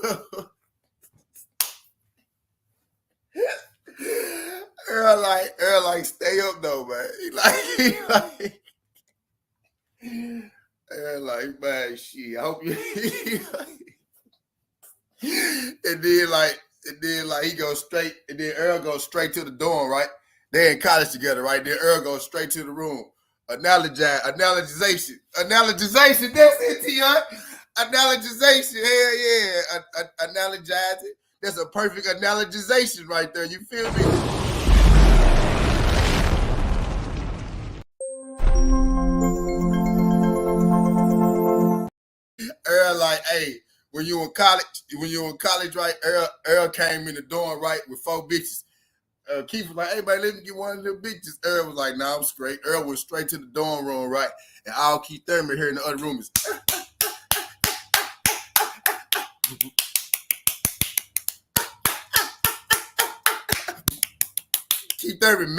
Earl like, stay up though, man. Earl like, man, shit. I hope you. and then he goes straight, and then Earl goes straight to the dorm, right? They in college together, right? Then Earl goes straight to the room. Analogization. That's it, Tion. Analogization. Hell yeah. Analogizing. That's a perfect analogization right there. You feel me? Earl like, hey, when you in college, right? Earl came in the dorm, right, with 4 bitches. Keith was like, hey, man, let me get one of them bitches. Earl was like, nah, I'm straight. Earl went straight to the dorm room, right? And all Keith Thurman here in the other room is Keith Thurman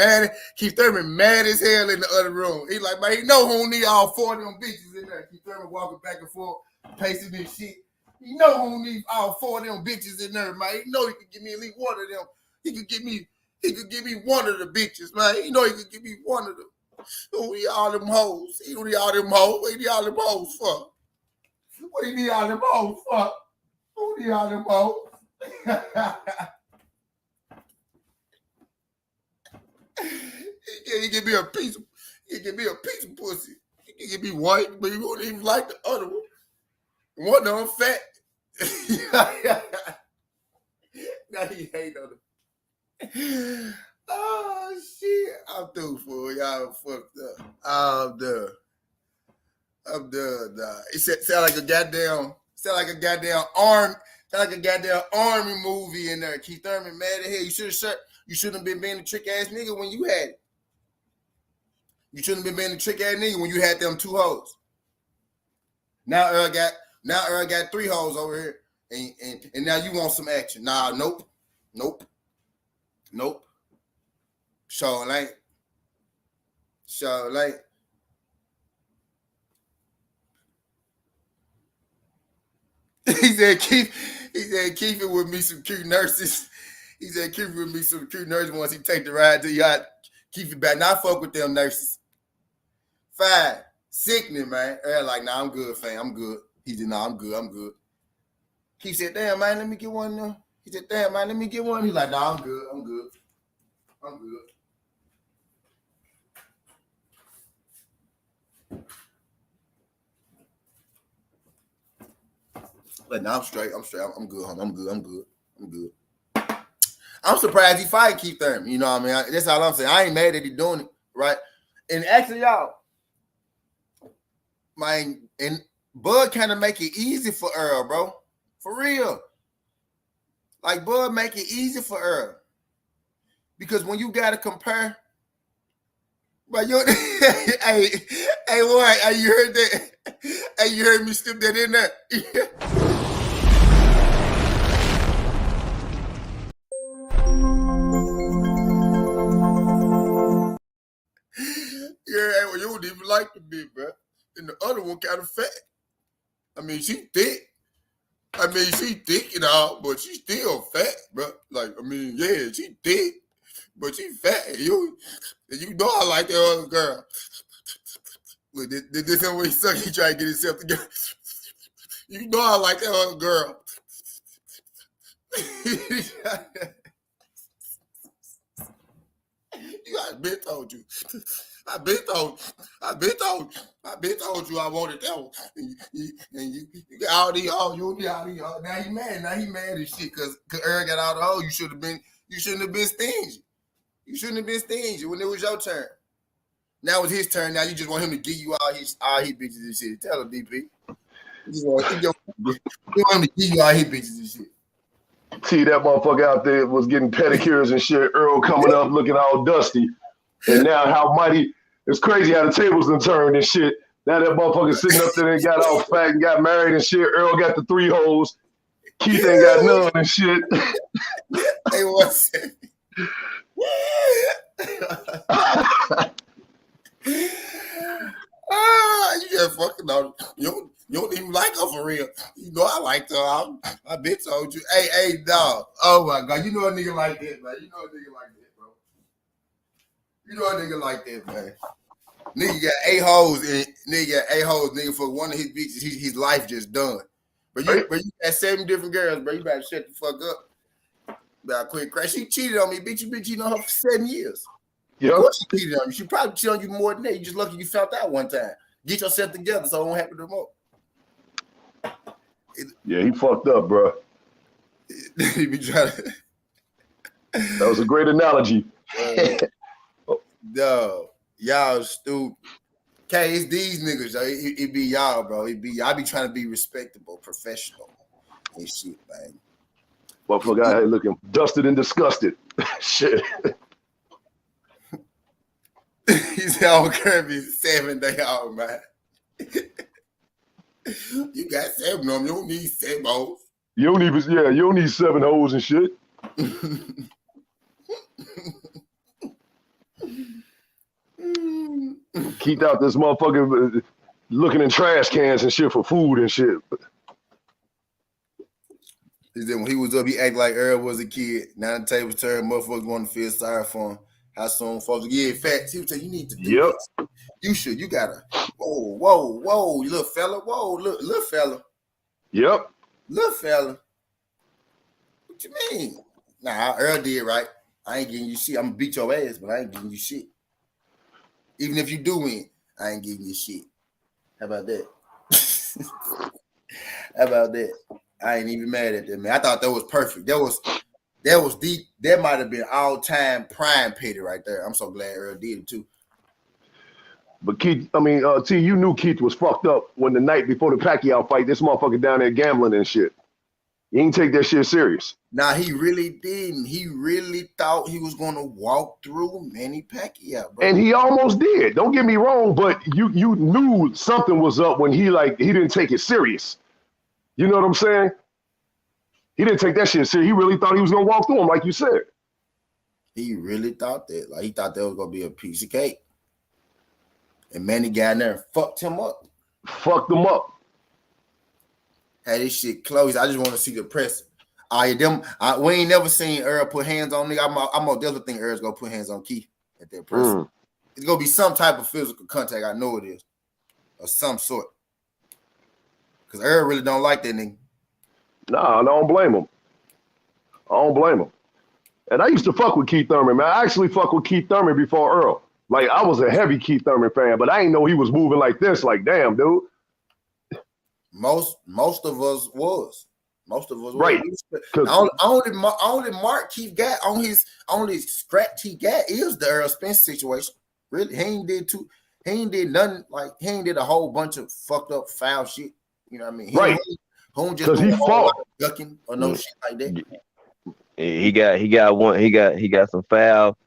mad as hell in the other room. He like, man, he know who need all 4 of them bitches in there. Keith Thurman walking back and forth, pacing this shit. He know who need all 4 of them bitches in there, man. He know he could give me at least one of them. He could give me one of the bitches, man. He know he could give me one of them. Who need all them hoes? He don't need all them hoes. What he need all them hoes for? What he need all them hoes for? Who need all them hoes? He give me a piece of pussy. He can give me white, but he won't even like the other one. One of them fat. Now he hate on him. Oh shit. I'm through, fool. Y'all fucked up. I'm done. Nah. It sound like a goddamn army movie in there. Keith Thurman mad at hell. You shouldn't have been being a trick ass nigga when you had it. You shouldn't have been being a trick ass nigga when you had them 2 hoes. Now Earl got 3 hoes over here, and now you want some action. Nah, nope. Sure ain't. He said keep it with me some cute nurses. He said keep it with me some cute nurses once he take the ride to yacht. Keep it back. Now I fuck with them nurses. 5. Sickening, man. Earl like, nah, I'm good, fam. I'm good. He said, nah, I'm good. He said, damn, man, let me get one of them. He said, damn, man, let me get one. He's like, nah, I'm good. Like, nah, I'm straight. I'm good, homie. I'm good. I'm surprised he fired Keith Thurman. You know what I mean? That's all I'm saying. I ain't mad that he doing it, right? And actually, y'all, and Bud kind of make it easy for Earl, bro. For real. Like, Bud make it easy for Earl. Because when you got to compare, but you hey, what? Hey, you heard that? Hey, you heard me slip that in there? Yeah, well, you don't even like the bitch, bro. And the other one kind of fat. I mean, she thick. And all, but she still fat, bro. Like, I mean, yeah, she thick, but she fat. You know I like that other girl. Look, this is when he suck, he try to get himself together. You know I like that other girl. I've been told you. I've been told you I wanted that one. And you got all these hoes. You need all these hoes. Now he mad as shit because Earl got all the hoes. You shouldn't have been stingy. You shouldn't have been stingy when it was your turn. Now it's his turn. Now you just want him to give you all his bitches and shit. Tell him, DP. You want him to give you all his bitches and shit.
See, that motherfucker out there was getting pedicures and shit. Earl coming up looking all dusty. And now how mighty, it's crazy how the tables done turned and shit. Now that motherfucker sitting up there and got all fat and got married and shit. Earl got the 3 hoes. Keith ain't got none and shit.
Hey, what's you just fucking on. You don't even like her for real. You know I liked her. I been told you. Hey, dog. Oh my God. You know a nigga like that, man. You know a nigga like that, bro. You know a nigga like that, man. Nigga got 8 hoes and nigga for one of his bitches. His life just done. But you got 7 different girls, bro. You better shut the fuck up. Better quit crash. She cheated on me, bitch. You been cheating on her for 7 years.
Yep.
Of course she cheated on you. She probably cheated on you more than that. You just lucky you found out one time. Get yourself together so it won't happen no more.
Yeah, he fucked up, bro.
He be trying to.
That was a great analogy.
No, y'all stupid. Okay, it's these niggas, though. It be y'all, bro. I be trying to be respectable, professional, and shit, man.
Motherfucker out here looking dusted and disgusted. Shit.
He's all Kirby 7 day old, man. You got 7 of them. You don't need 7 hoes.
You don't need 7 hoes and shit. Keep out this motherfucker looking in trash cans and shit for food and shit.
He said when he was up, he acted like Earl was a kid. Now the tables turned, motherfuckers want to feel sorry for him. How soon folks get facts? He would say, you need to do this. You should. You gotta. Whoa, you little fella. Whoa, little fella.
Yep.
Little fella. What you mean? Nah, Earl did right. I ain't getting you shit. I'm gonna beat your ass, but I ain't getting you shit. Even if you do win, I ain't getting you shit. How about that? How about that? I ain't even mad at that, man. I thought that was perfect. That was deep. That might have been all-time prime petty right there. I'm so glad Earl did it too.
But Keith, T, you knew Keith was fucked up when the night before the Pacquiao fight, this motherfucker down there gambling and shit. He didn't take that shit serious.
Nah, he really didn't. He really thought he was going to walk through Manny Pacquiao, bro.
And he almost did. Don't get me wrong, but you knew something was up when he didn't take it serious. You know what I'm saying? He didn't take that shit serious. He really thought he was going to walk through him, like you said.
He really thought that. Like, he thought that was going to be a piece of cake. And Manny got in there and fucked him up.
Fucked him up.
Had this shit closed. I just want to see the press. We ain't never seen Earl put hands on nigga. I'm gonna definitely think Earl's gonna put hands on Keith at that press. It's gonna be some type of physical contact. I know it is, of some sort. Because Earl really don't like that nigga.
Nah, I don't blame him. And I used to fuck with Keith Thurman, man. I actually fucked with Keith Thurman before Earl. Like, I was a heavy Keith Thurman fan, but I didn't know he was moving like this. Like, damn, dude.
Most of us was.
Right.
Only mark Keith got on his only scratch he got is the Earl Spence situation. Really, he ain't did nothing. Like, he ain't did a whole bunch of fucked up foul shit. You know what I mean?
Because he fought
ducking or no shit like that.
He got some foul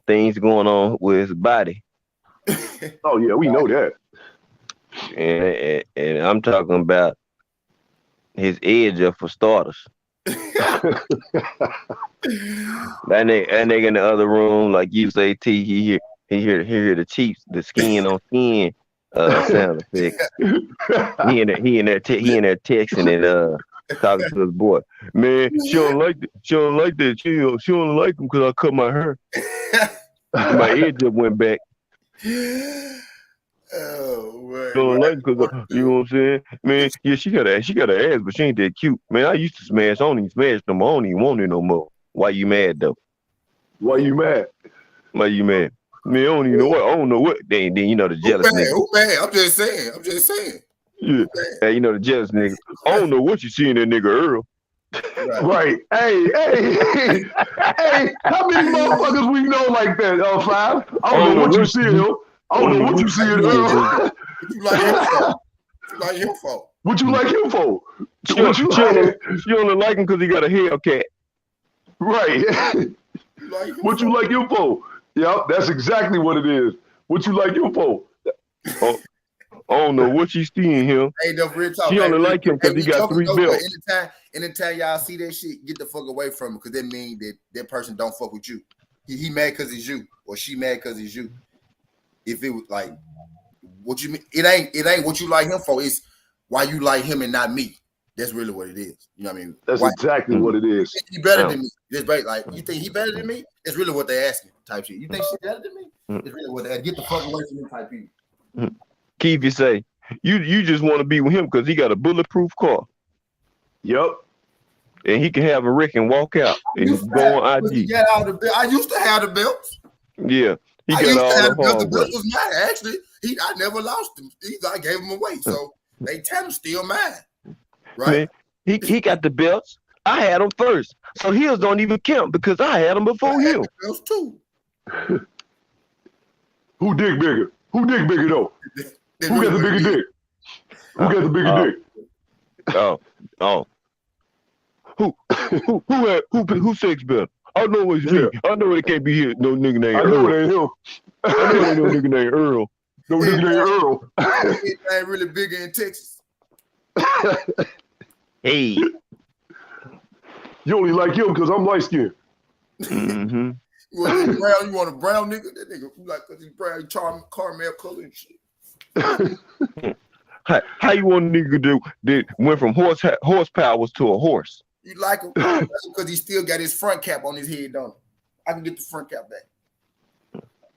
things going on with his body.
Oh yeah, we know that.
And I'm talking about his edge up for starters. That nigga in the other room, like you say, T, he hear the Chiefs, the skin on skin sound effect. He in there texting and talking to his boy. Man, she don't like that. She don't like him because I cut my hair. My ear just went back.
Oh, man.
Don't like because you know what I'm saying, man. Yeah, she got an ass, but she ain't that cute, man. I used to smash. I don't even smash no more. I don't even want it no more. Why you mad though?
Why you mad?
Man, I don't even know what. I don't know what. Then you know the jealous nigga.
Who mad? I'm just saying.
Yeah, hey, you know the jealous nigga. I don't know what you see in that nigga Earl.
Right. Hey, how many motherfuckers we know like that? 5. I don't know what you see in him. I don't know what you see in Earl.
What you like him for?
What you like him for?
You only like him because he got a Hellcat.
Right. What you like him for? Yep, that's exactly what it is. What you like him for?
Oh, I don't know what she's seeing him.
Hey, no, real talk.
She only like him because he got 3 belts.
Anytime y'all see that shit, get the fuck away from him, because that means that person don't fuck with you. He mad because he's you, or she mad because he's you. If it was like, what you mean? It ain't what you like him for. It's why you like him and not me. That's really what it is. You know what I mean?
That's exactly what it is.
He better than me. Just like, you think he better than me? It's really what they're asking. Type shit. You think she better than me? It's really what they get the fuck away from him. Type people.
Keith, you say you just want to be with him because he got a bulletproof car.
Yep.
And he can have a wreck and walk out and go on IG.
I used to have the belts.
Yeah. He got all the belts.
The belt was mine. Actually, I never lost them. I gave them away. So they tell him still mine. Right?
Man, he got the belts. I had them first. So his don't even count because I had them before him.
Belts too.
Who dig bigger? Who dig bigger though? Who got the bigger dick? Who got the bigger dick? Who sex better? I know it's me. I know it can't be here. No nigga named Earl. I know it ain't him. I know it ain't no nigga named Earl. No nigga named Earl.
It ain't really bigger in Texas.
Hey.
You only like him because I'm light skinned.
Mm-hmm.
You want a brown nigga? That nigga like because he's brown, caramel color and shit.
How you want a nigga that went from horsepowers to a horse?
You like him because he still got his front cap on his head, don't he? I can get the front cap back.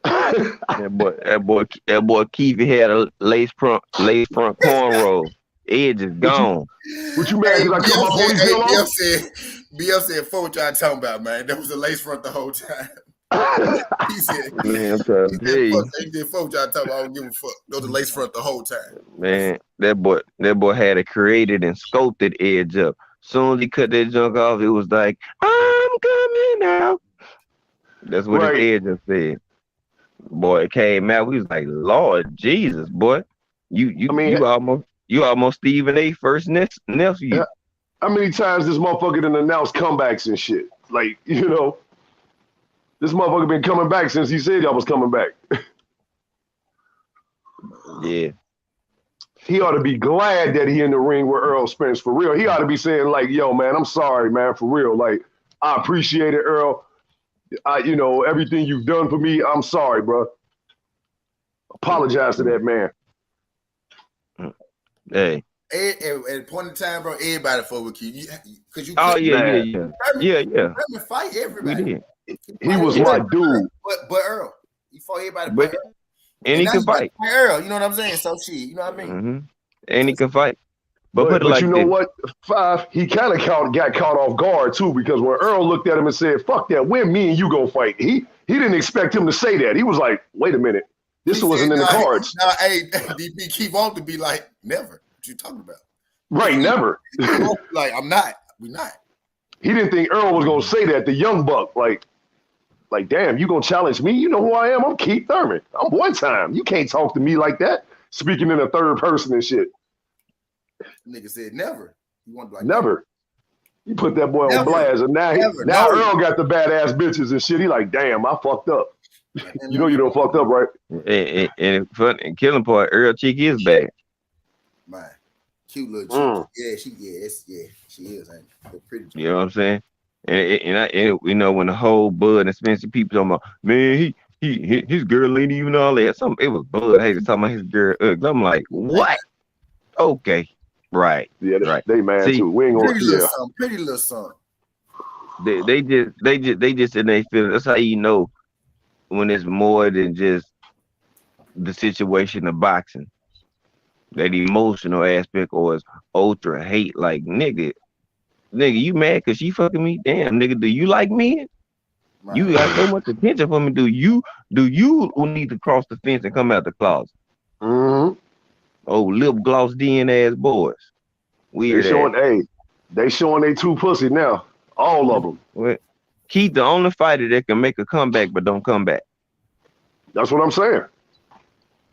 that boy Keith had a lace front cornrow. Edge is gone.
What you mad because I cut my ponytail off?
BF said, "Fuck what y'all talking about, man. That was a lace front the whole time." He said,
"Man, I'm trying to tell you."
He said, "Fuck what y'all talking about. I don't give a fuck." That was a lace front the whole time.
Man, that boy had it created and sculpted edge up. Soon as he cut that junk off, it was like, "I'm coming out." That's what his edge said. Boy, it came out. We was like, "Lord Jesus, boy, you almost Stephen A. first nephew."
Yeah. How many times this motherfucker done announced comebacks and shit? Like, this motherfucker been coming back since he said y'all was coming back.
Yeah.
He ought to be glad that he in the ring with Earl Spence for real. He ought to be saying like, "Yo, man, I'm sorry, man, for real. Like, I appreciate it, Earl. Everything you've done for me. I'm sorry, bro. Apologize to that man."
Hey.
At a point in time, bro, everybody fought with you. Because you
yeah.
Fight everybody.
He was my dude.
But Earl, he fought everybody.
But he can fight.
Earl, you know what I'm saying? So shit, you know what I mean?
Mm-hmm. And he can fight.
But you know what? Five, he kind of got caught off guard too, because when Earl looked at him and said, "Fuck that, when me and you go fight," he didn't expect him to say that. He was like, "Wait a minute, this wasn't in the cards."
Hey, DP keep on to be like, "Never." What you talking about?
Right, never.
Like, I'm not. We're not.
He didn't think Earl was gonna say that. The young buck, like, damn, you gonna challenge me? You know who I am? I'm Keith Thurman. I'm one time. You can't talk to me like that. Speaking in a third person and shit.
Nigga said never. You want like
never. You put that boy on blast, and now Earl got the badass bitches and shit. He like, damn, I fucked up. You know you done fucked up, right?
And killing part, Earl Chick is bad.
Man, cute little chick. Yeah, she is. Ain't pretty.
You know what I'm saying? And when the whole Bud and Spencer people talking about, man, his girl ain't even all that. It was Bud Hayes talking about his girl. I'm like, what? Okay, right.
Yeah,
right.
They mad too. We ain't gonna
pretty little son.
They just in their feelings. That's how you know when it's more than just the situation of boxing. That emotional aspect, or is ultra hate. Like, nigga, you mad because she fucking me? Damn, nigga, do you like me? Right. You got so much attention for me. Do you need to cross the fence and come out the closet?
Mm-hmm.
Oh, lip gloss DN ass boys. Weird.
They showing they two pussy now. All of them.
Well, Keith, the only fighter that can make a comeback but don't come back.
That's what I'm saying.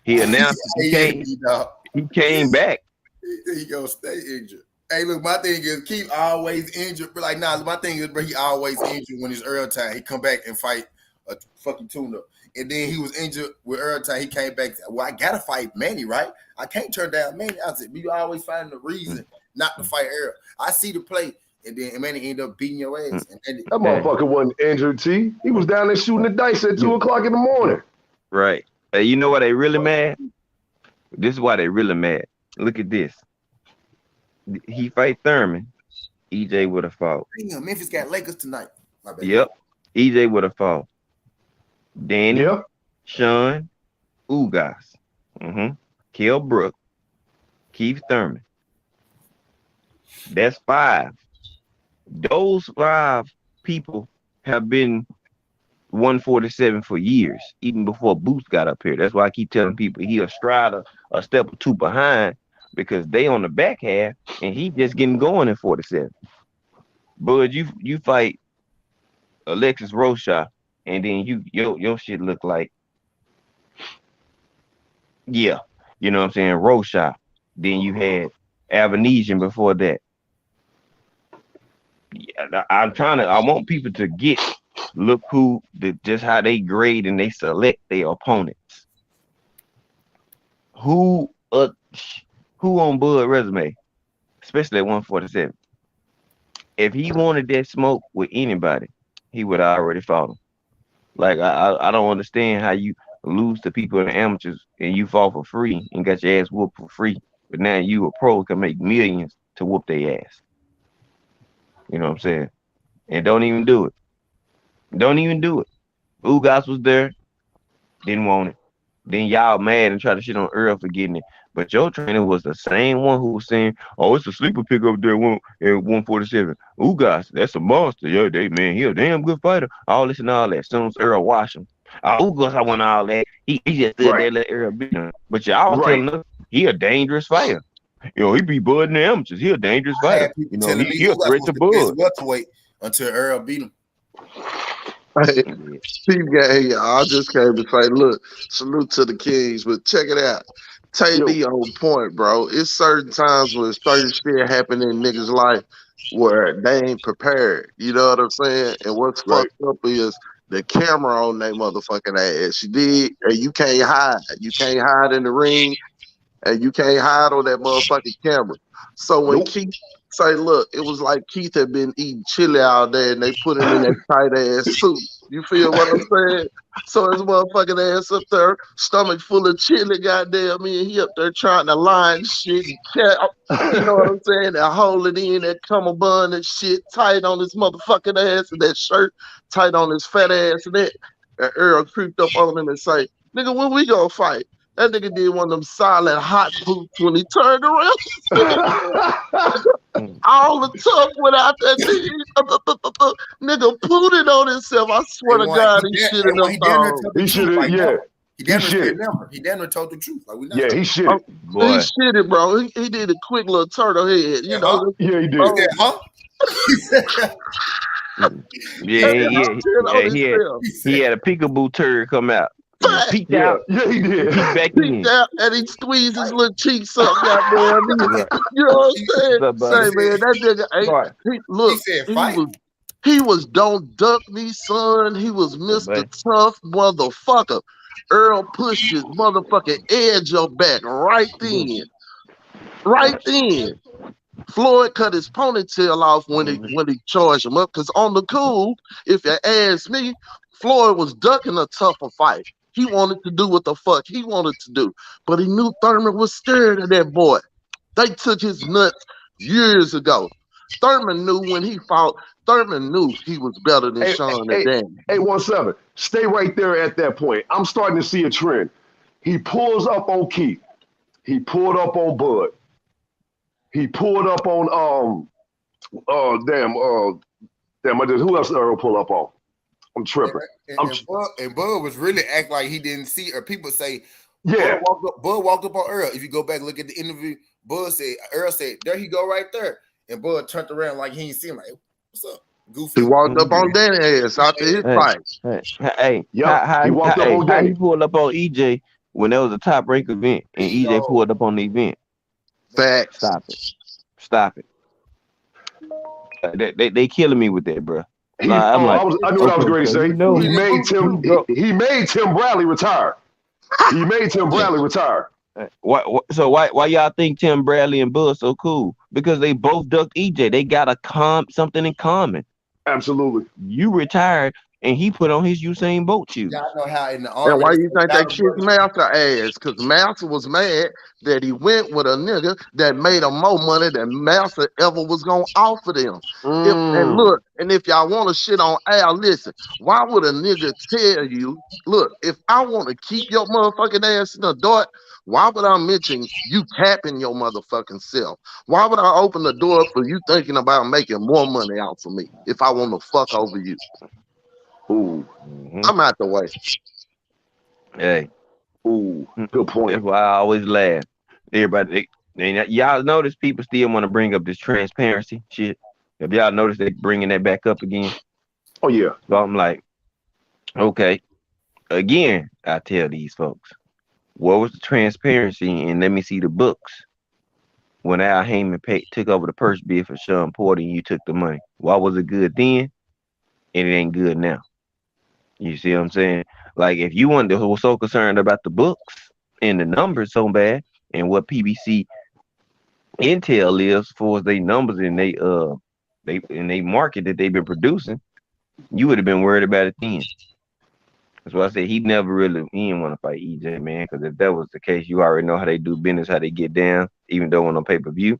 He announced he came back.
He gonna stay injured. Hey, look, my thing is Keith always injured. But like, nah, my thing is, bro, he always injured when it's Earl time. He come back and fight a fucking tune-up. And then he was injured with Earl time. He came back. Well, I gotta fight Manny, right? I can't turn down Manny. I said, you always find a reason not to fight Earl. I see the play, and then Manny ended up beating your ass. And
That motherfucker wasn't injured, T. He was down there shooting the dice at 2 o'clock in the morning.
Right. Hey, you know why they really mad? This is why they really mad. Look at this. He fight Thurman. EJ would have fought.
Damn, Memphis got Lakers tonight. My bad.
Yep. EJ would have fought. Danny, Sean, Ugas, Kell Brook, Keith Thurman. That's 5. Those 5 people have been 147 for years, even before Boots got up here. That's why I keep telling people he'll stride a step or 2 behind because they on the back half and he just getting going in 47. Bud, you fight Alexis Rocha and then your shit look like, yeah, you know what I'm saying, Rocha. Then you had Avanesian before that. Yeah, I want people to get, look just how they grade and they select their opponents. Who on Bud resume, especially at 147, if he wanted that smoke with anybody, he would have already fought him. Like, I don't understand how you lose to people in the amateurs and you fall for free and got your ass whooped for free, but now you a pro can make millions to whoop their ass. You know what I'm saying? And don't even do it. Don't even do it. Ugas was there, didn't want it. Then y'all mad and try to shit on Earl for getting it. But your trainer was the same one who was saying, "Oh, it's a sleeper pick up there at 147. Ugas, that's a monster. Yeah, he a damn good fighter. All this and all that." As soon as Earl watched him, Ugas, I want all that. He just stood there and let Earl beat him. But y'all telling us he a dangerous fighter. He be Bud in the amateurs. He a dangerous fighter. He a threat to Bud.
Welterweight until Earl beat him.
Hey, I just came to say, look, salute to the Kings, but check it out. Tay D on point, bro. It's certain times when certain shit happen in niggas' life where they ain't prepared. You know what I'm saying? And what's fucked up is the camera on they motherfucking ass. You did, and you can't hide. You can't hide in the ring, and you can't hide on that motherfucking camera. So when Keith say, look, it was like Keith had been eating chili all day and they put him in that tight ass suit. You feel what I'm saying? So his motherfucking ass up there, stomach full of chili, goddamn me, and he up there trying to line shit and you know what I'm saying? And hold it in, that cummerbund and shit tight on his motherfucking ass and that shirt tight on his fat ass and that. And Earl creeped up on him and say, "Nigga, when we gonna fight?" That nigga did one of them silent hot boots when he turned around. All the tough went out that nigga. Nigga pooted on himself. I swear to God, he should have done.
He should have, yeah.
He damn near told the truth. Like, we not
he should have.
He should have, bro. He did a quick little turtle head. You know?
Yeah, he did.
He had a peekaboo turd come out. He peeked out.
Yeah, he did.
Peeked out and he squeezed his little cheeks up. Goddamn. You know what I'm saying? Say, man, that nigga ain't. He was don't duck me, son. He was Mr. Tough motherfucker. Earl pushed his motherfucking edge up back right then. Right then. Floyd cut his ponytail off when he charged him up. Because on the cool, if you ask me, Floyd was ducking a tougher fight. He wanted to do what the fuck he wanted to do. But he knew Thurman was scared of that boy. They took his nuts years ago. Thurman knew when he fought. Thurman knew he was better than Sean and Danny.
817, stay right there at that point. I'm starting to see a trend. He pulls up on Keith. He pulled up on Bud. He pulled up on who else Earl pull up on? I'm tripping.
And Bud was really act like he didn't see, or people say,
yeah,
Bud walked up on Earl. If you go back and look at the interview, Earl said, "There he go right there," and Bud turned around like he ain't seen him. Like, what's up, goofy?
He walked up on Danny's ass after his fight.
He walked up on Danny. He pulled up on EJ when there was a top rank event, and EJ pulled up on the event.
Facts.
Stop it. They killing me with that, bro.
He
Like I'm like,
I knew what I was
okay,
going to
so you
say.
know
He made
he
Tim
go.
he made Tim Bradley retire. He made Tim Bradley retire.
Why y'all think Tim Bradley and Bud so cool? Because they both ducked EJ. They got something in common.
Absolutely.
You retired and he put on his Usain Bolt shoes.
Y'all know how in the
And
army
why
they
you
say
think they
battle
kicked
brothers.
Master ass? Because Master was mad that he went with a nigga that made him more money than Master ever was gonna offer them. And
Mm.
look, and if y'all want to shit on Al, listen, why would a nigga tell you, look, if I want to keep your motherfucking ass in the dark, why would I mention you tapping your motherfucking self? Why would I open the door for you thinking about making more money out for me if I want to fuck over you?
Ooh.
Mm-hmm.
I'm out the way.
Hey,
Ooh. Good
that's
point.
why I always laugh. Everybody, y'all notice people still want to bring up this transparency shit. If y'all notice they bringing that back up again,
Oh yeah.
so I'm like, okay, again, I tell these folks, what was the transparency? And let me see the books. When Al Heyman took over the purse bid for Sean Porter, and you took the money. Why was it good then, and it ain't good now? You see what I'm saying? Like if you was so concerned about the books and the numbers so bad, and what PBC Intel is for they numbers and they market that they've been producing, you would have been worried about it then. That's why I said he didn't want to fight EJ, man, because if that was the case, you already know how they do business, how they get down, even though on pay-per-view.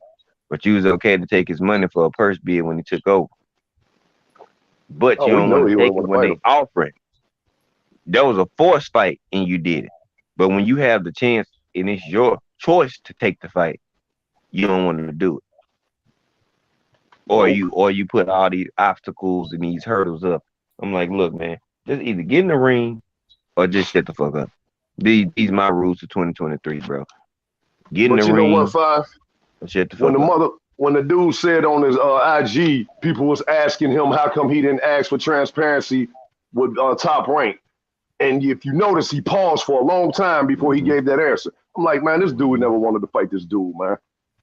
But you was okay to take his money for a purse bid when he took over. But
Oh,
you
we
don't
know
want
he
to
wouldn't
take it
want to
when
fight
they
him.
offering. That was a forced fight and you did it. But when you have the chance and it's your choice to take the fight, you don't want to do it.
Nope.
Or you put all these obstacles and these hurdles up. I'm like, look, man, just either get in the ring or just shut the fuck up. These my rules for 2023, bro. Get in the
But you know what,
ring
Five?
or shut the
When
fuck up.
the dude said on his IG, people was asking him how come he didn't ask for transparency with Top Rank. And if you notice, he paused for a long time before he
Mm-hmm.
gave that answer. I'm like, man, this dude
Mm-hmm.
never wanted to fight this dude, man.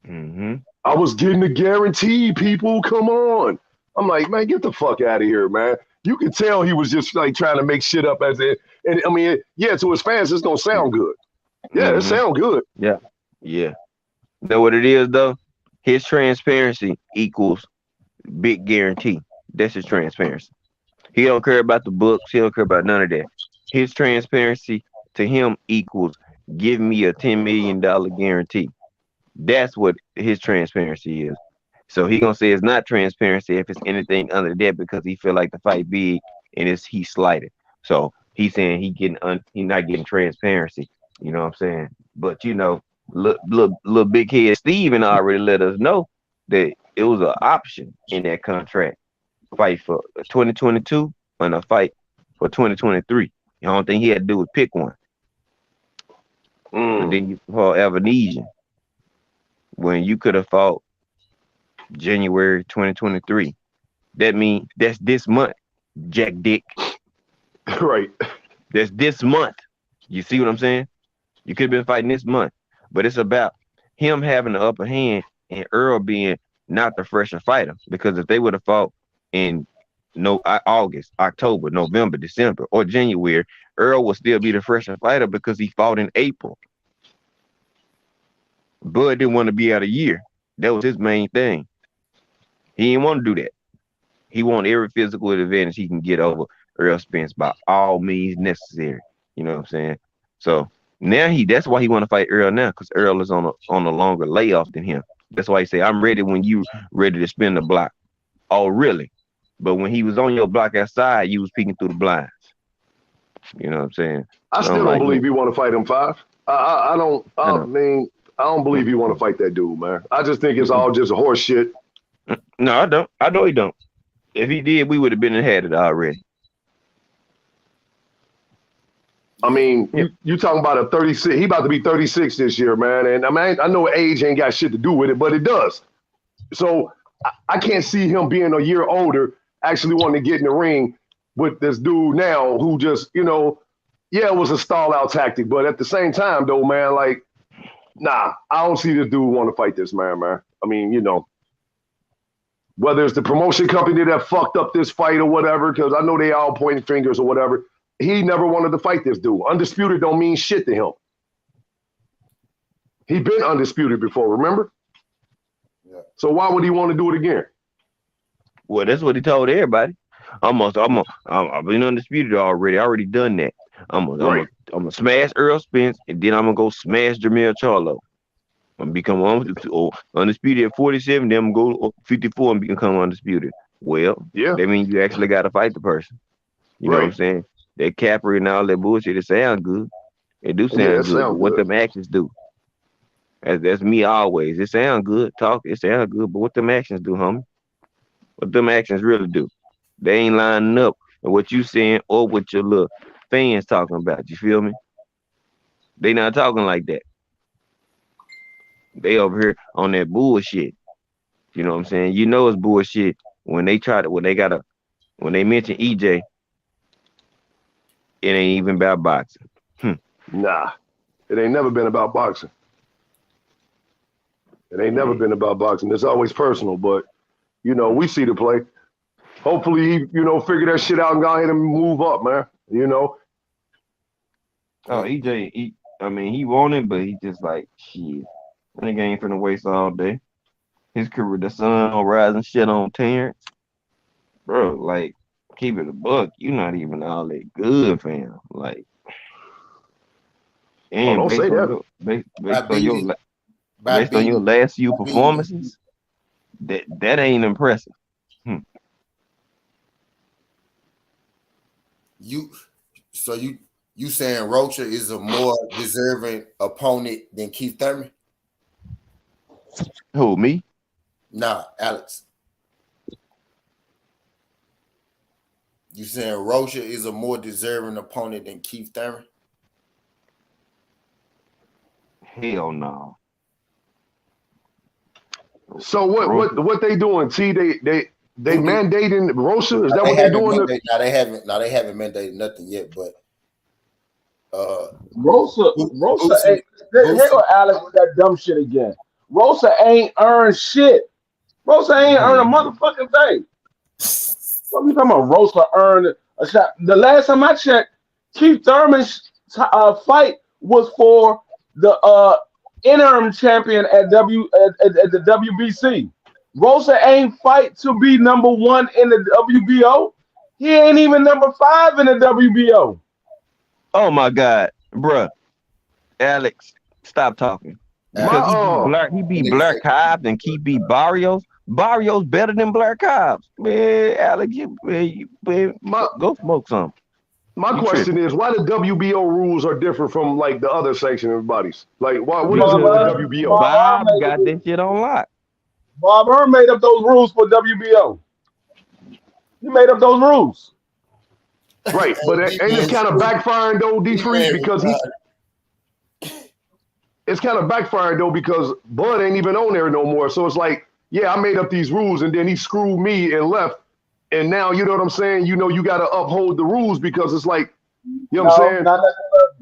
Mm-hmm.
I was getting a guarantee, people. Come on. I'm like, man, get the fuck out of here, man. You could tell he was just like trying to make shit up as it. And I mean, yeah, to his fans, it's gonna sound good. Yeah, it
Mm-hmm.
sound good.
Yeah. Yeah. Know what it is though? His transparency equals big guarantee. That's his transparency. He don't care about the books. He don't care about none of that. His transparency to him equals give me a $10 million guarantee. That's what his transparency is. So he gonna say it's not transparency if it's anything under that because he feel like the fight big and he's slighted. So he's saying he not getting transparency. You know what I'm saying? But little big head Steven already let us know that it was an option in that contract. Fight for 2022 and a fight for 2023. The only thing he had to do was pick one. And
Mm.
then you fought Evanesian when you could have fought January 2023. That means that's this month, Jack Dick.
Right.
That's this month. You see what I'm saying? You could have been fighting this month. But it's about him having the upper hand and Earl being not the fresher fighter. Because if they would have fought in August, October, November, December, or January, Earl would still be the fresher fighter because he fought in April. Bud didn't want to be out a year. That was his main thing. He didn't want to do that. He want every physical advantage he can get over Earl Spence by all means necessary. You know what I'm saying? So now that's why he want to fight Earl now, because Earl is on a longer layoff than him. That's why he say, I'm ready when you ready to spin the block. Oh, really? But when he was on your block outside, you was peeking through the blinds. You know what I'm saying?
I
So I'm
still don't
like,
believe
look,
he want to fight him, Five. I don't.
I
I
know.
mean, I don't believe he want to fight that dude, man. I just think it's
Mm-mm.
all just horse shit.
No, I don't. I know he don't. If he did, we would have been and had it already.
I mean,
Yep.
you talking about a 36? He about to be 36 this year, man. And I mean, I know age ain't got shit to do with it, but it does. So I can't see him being a year older, actually wanting to get in the ring with this dude now who just, yeah, it was a stall out tactic, but at the same time, though, man, like, nah, I don't see this dude want to fight this man, man. I mean, whether it's the promotion company that fucked up this fight or whatever, because I know they all pointing fingers or whatever. He never wanted to fight this dude. Undisputed don't mean shit to him. He been undisputed before, remember?
Yeah.
So why would he want to do it again?
Well, that's what he told everybody. I've been undisputed already. I already done that. I'm gonna smash Earl Spence, and then I'm gonna go smash Jermell Charlo. I'm gonna become undisputed at 47. Then I'm gonna go 54 and become undisputed. Well,
Yeah.
that means you actually got to fight the person. You know what I'm saying? That Capri and all that bullshit, it sound good. It do sound good. But what them actions do? That's me always. It sound good. It sound good. But what them actions do, homie? What them actions really do? They ain't lining up with what you saying or what your little fans talking about. You feel me? They not talking like that. They over here on that bullshit. You know what I'm saying? You know it's bullshit when they mention EJ, it ain't even about boxing.
Nah, it ain't never been about boxing. It ain't never been about boxing. It's always personal, but we see the play. Hopefully he, figure that shit out and go ahead and move up, man.
Oh, EJ, he wanted, but he just like, shit. Nigga ain't finna waste all day. His career, the sun on rising shit on Terrence. Bro, like, keep it a buck. You not even all that good, fam. Like, and
don't say that.
Based on your last few performances, that ain't impressive.
You saying Rocha is a more deserving opponent than Keith Thurman?
Who, me?
Nah, Alex. You saying Rocha is a more deserving opponent than Keith Thurman?
Hell no.
So what they doing? T, they mandating Rocha? Is that what they doing?
They haven't mandated nothing yet, but
Rosa ain't hell Alex with that dumb shit again. Rosa ain't earned shit. Rosa ain't earned a motherfucking thing. What are you talking about? Rosa earned a shot. The last time I checked, Keith Thurman's fight was for the interim champion at the WBC. Rosa ain't fight to be number 1 in the WBO. He ain't even number 5 in the WBO.
Oh my God, bruh. Alex, stop talking. Because he beat Blair Cobb and he beat Barrios. Barrios better than Blair Cobb. Man, Alex, go smoke some.
My question is, why the WBO rules are different from like the other sanctioning bodies? Like, what is it with the WBO?
Bob got that shit on lock.
Bob Hearn made up those rules for WBO. He made up those rules.
Right, but ain't this kind of backfiring though, D3? Because it's kind of backfiring though because Bud ain't even on there no more. So it's like, yeah, I made up these rules and then he screwed me and left. And now, you know what I'm saying? You got to uphold the rules because it's like, you know what I'm saying?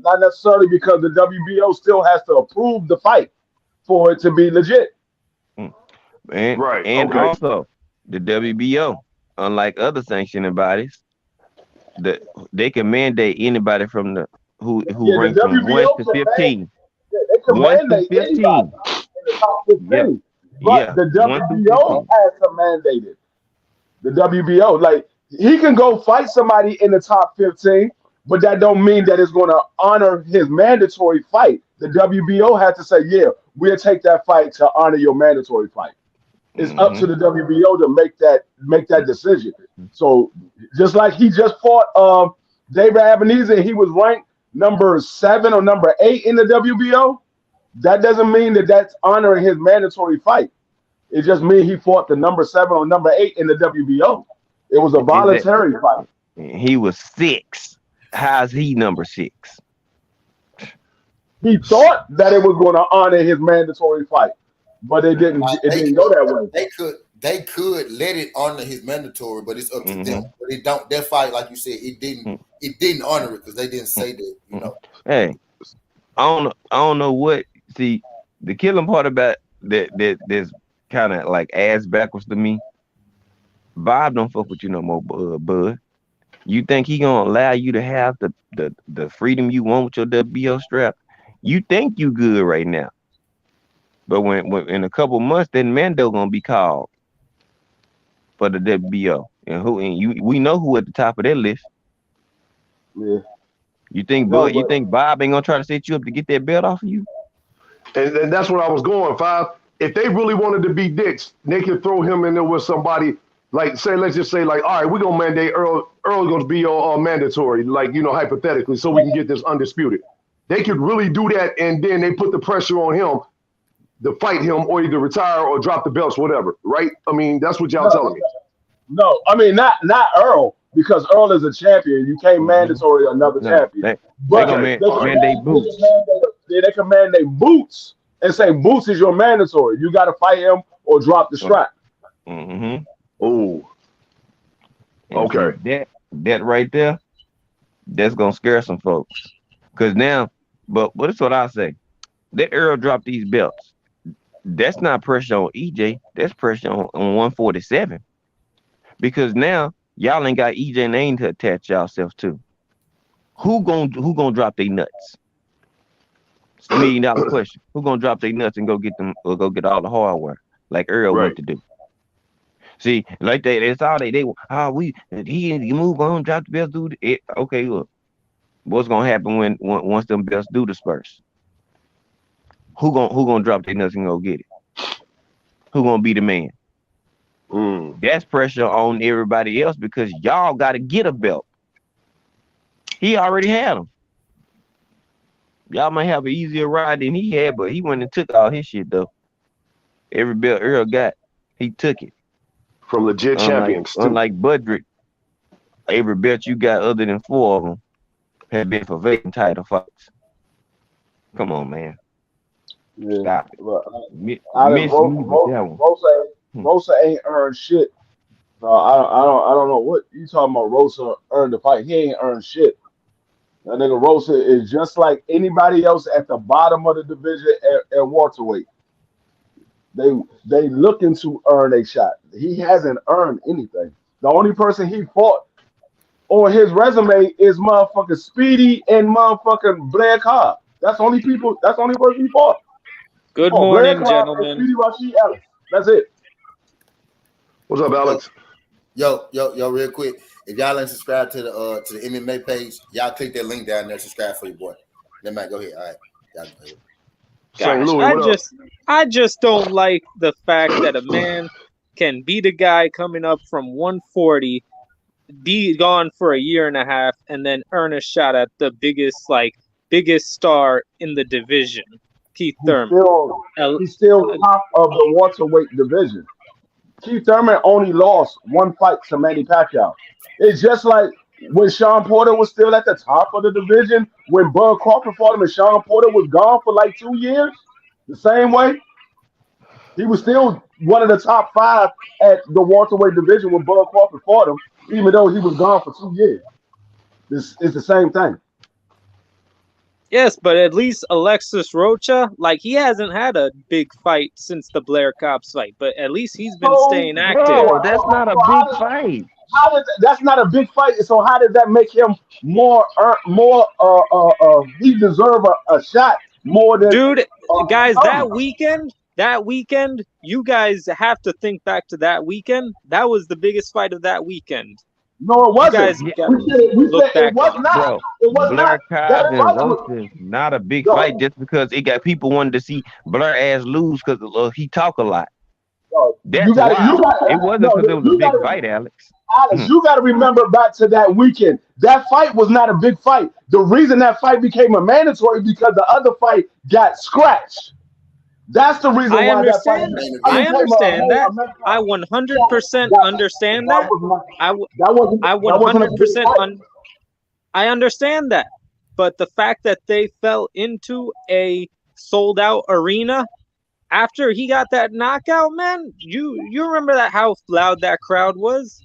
Not necessarily because the WBO still has to approve the fight for it to be legit.
And also, the WBO, unlike other sanctioning bodies, they can mandate anybody from who ranks from 1 to 15.
They can mandate anybody in the top 15. But the WBO has to mandate it. The WBO, like, he can go fight somebody in the top 15, but that don't mean that it's going to honor his mandatory fight. The WBO has to say, yeah, we'll take that fight to honor your mandatory fight. It's up to the WBO to make that decision. So just like he just fought David Ebenezer, he was ranked number 7 or number 8 in the WBO. That doesn't mean that that's honoring his mandatory fight. It just means he fought the number 7 or number 8 in the WBO. It was a voluntary fight.
He was 6. How's he number 6?
He thought that it was going to honor his mandatory fight, but it didn't. It didn't go that way.
They could let it honor his mandatory, but it's up to them. But it don't. That fight, like you said, it didn't honor it because they didn't say that. You know.
Hey, I don't know what. See, the killing part about that's kind of like ass backwards to me Bob don't fuck with you no more, bud. You think he gonna allow you to have the freedom you want with your WBO strap? You think you good right now, but when in a couple months, then Mando gonna be called for the WBO, and we know who at the top of that list.
Yeah.
You think
No,
Bud? You
but
think Bob ain't gonna try to set you up to get that belt off of you?
And that's where I was going, Five. If they really wanted to be dicks, they could throw him in there with somebody, like, say, let's just say, like, all right, we're going to mandate Earl going to be mandatory, like, hypothetically, so we can get this undisputed. They could really do that, and then they put the pressure on him to fight him or either retire or drop the belts, whatever, right? I mean, that's what y'all telling me.
No, I mean, not Earl, because Earl is a champion. You can't mandatory another champion.
They
But
gonna mandate boots.
They can mandate boots and say boots is your mandatory. You got to fight him or drop the strap.
Mm-hmm.
Oh, okay.
See, that right there, that's gonna scare some folks. Cause now, but that's what I say. Let Earl drop these belts. That's not pressure on EJ. That's pressure on 147. Because now y'all ain't got EJ name to attach yourself to. Who gonna drop their nuts? It's $1 million question. Who gonna drop their nuts and go get them or go get all the hardware like Earl went to do? See, like that's all he move on, drop the belts, do it. Okay, look. What's gonna happen when once them belts do disperse? Who gonna drop their nuts and go get it? Who gonna be the man? That's pressure on everybody else because y'all gotta get a belt. He already had them. Y'all might have an easier ride than he had, but he went and took all his shit though. Every belt Earl got, he took it.
From legit champions.
Unlike Budrick, every belt you got other than 4 of them have been for vacant title fights. Come on, man.
Yeah.
Stop it.
Rosa ain't earned shit. I don't know what you talking about. Rosa earned the fight. He ain't earned shit. That nigga Rosa is just like anybody else at the bottom of the division at welterweight. They looking to earn a shot. He hasn't earned anything. The only person he fought on his resume is motherfucking Speedy and motherfucking Blair Cobb. That's the only people. That's the only person he fought.
Good morning, gentlemen.
Speedy Rashid Ellis. That's it.
What's up, Alex?
Yo, real quick. If y'all ain't subscribed to the MMA page, y'all click that link down there. Subscribe for your boy. Then Matt, go ahead. All right, y'all go ahead.
St. Louis,
I just don't like the fact that a man can beat a guy coming up from 140, be gone for a year and a half, and then earn a shot at the biggest star in the division, Keith Thurman.
He's still top of the welterweight division. Keith Thurman only lost 1 fight to Manny Pacquiao. It's just like when Sean Porter was still at the top of the division, when Bud Crawford fought him and Sean Porter was gone for like 2 years, the same way. He was still one of the top 5 at the welterweight division when Bud Crawford fought him, even though he was gone for 2 years. It's the same thing.
Yes, but at least Alexis Rocha, he hasn't had a big fight since the Blair Cobbs fight, but at least he's been staying active.
Bro, that's not a big fight.
That's not a big fight. So how does that make him more? He deserve a shot more than
dude. Guys, that weekend, you guys have to think back to that weekend. That was the biggest fight of that weekend.
No, it wasn't.
We said
it was not.
Bro,
it was
Blair
not.
Cobb and Rosa is not a big fight just because it got people wanting to see Blair ass lose because he talk a lot. That's why. It wasn't because it was a big fight, Alex.
Alex, you got to remember back to that weekend. That fight was not a big fight. The reason that fight became a mandatory because the other fight got scratched. That's the reason why that fight.
I understand that. I 100% understand that. I understand that. But the fact that they fell into a sold-out arena after he got that knockout, man, you remember that how loud that crowd was?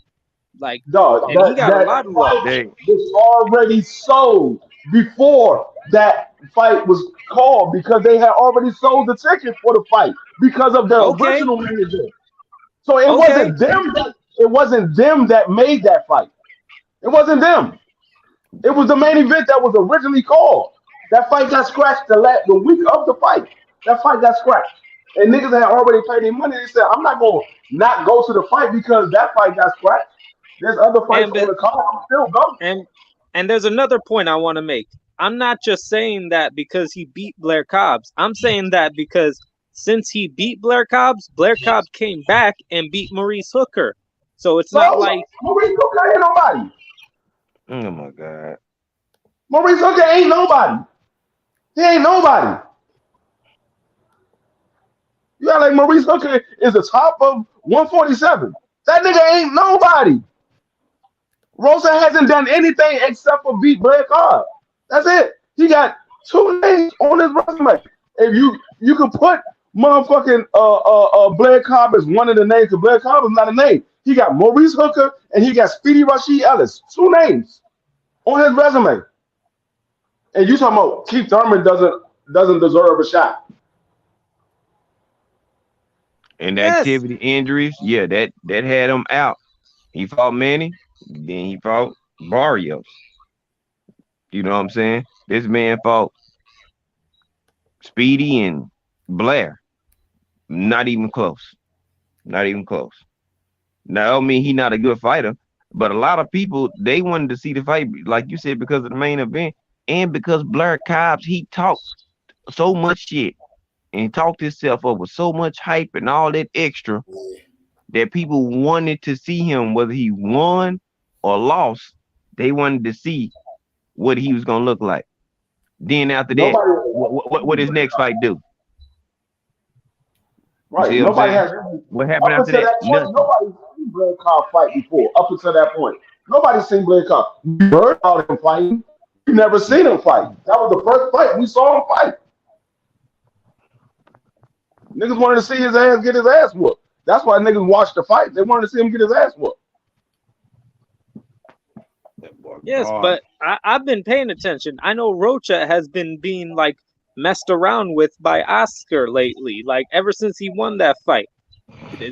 He got a lot of love.
It was already sold before that fight was called because they had already sold the ticket for the fight because of their original manager. So it wasn't them. it wasn't them that made that fight. It wasn't them. It was the main event that was originally called. That fight got scratched the week of the fight. That fight got scratched. And niggas had already paid their money. They said, I'm not going to not go to the fight because that fight got scratched. There's other fights
And
on the card. I'm still going.
and there's another point I want to make. I'm not just saying that because he beat Blair Cobbs. I'm saying that because since he beat Blair Cobbs came back and beat Maurice Hooker. So it's not like
Maurice Hooker ain't nobody.
Oh my God.
Maurice Hooker ain't nobody. He ain't nobody. You got like Maurice Hooker is the top of 147. That nigga ain't nobody. Rosa hasn't done anything except for beat Blair Cobb. That's it. He got 2 names on his resume. If you can put motherfucking Blair Cobb as one of the names, because Blair Cobb is not a name. He got Maurice Hooker and he got Speedy Rasheed Ellis. 2 names on his resume. And you talking about Keith Thurman doesn't deserve a shot.
And the
yes.
activity injuries, yeah, that had him out. He fought Manny, then he fought Barrios. You know what I'm saying? This man fought Speedy and Blair. Not even close. Not even close. Now, I mean, he's not a good fighter, but a lot of people, they wanted to see the fight, like you said, because of the main event and because Blair Cobbs, he talked so much shit and he talked himself up with so much hype and all that extra that people wanted to see him, whether he won or lost. They wanted to see what he was going to look like. Then after that, what his next fight do?
Right. Nobody has.
What happened after that?
Nobody's seen Blair Cobb fight before. Up until that point, nobody's seen Blair Cobb. You heard about him fighting. You never seen him fight. That was the first fight we saw him fight. Niggas wanted to see his ass get his ass whooped. That's why niggas watched the fight. They wanted to see him get his ass whooped.
Yes, but I've been paying attention. I know Rocha has been being like messed around with by Oscar lately. Like ever since he won that fight,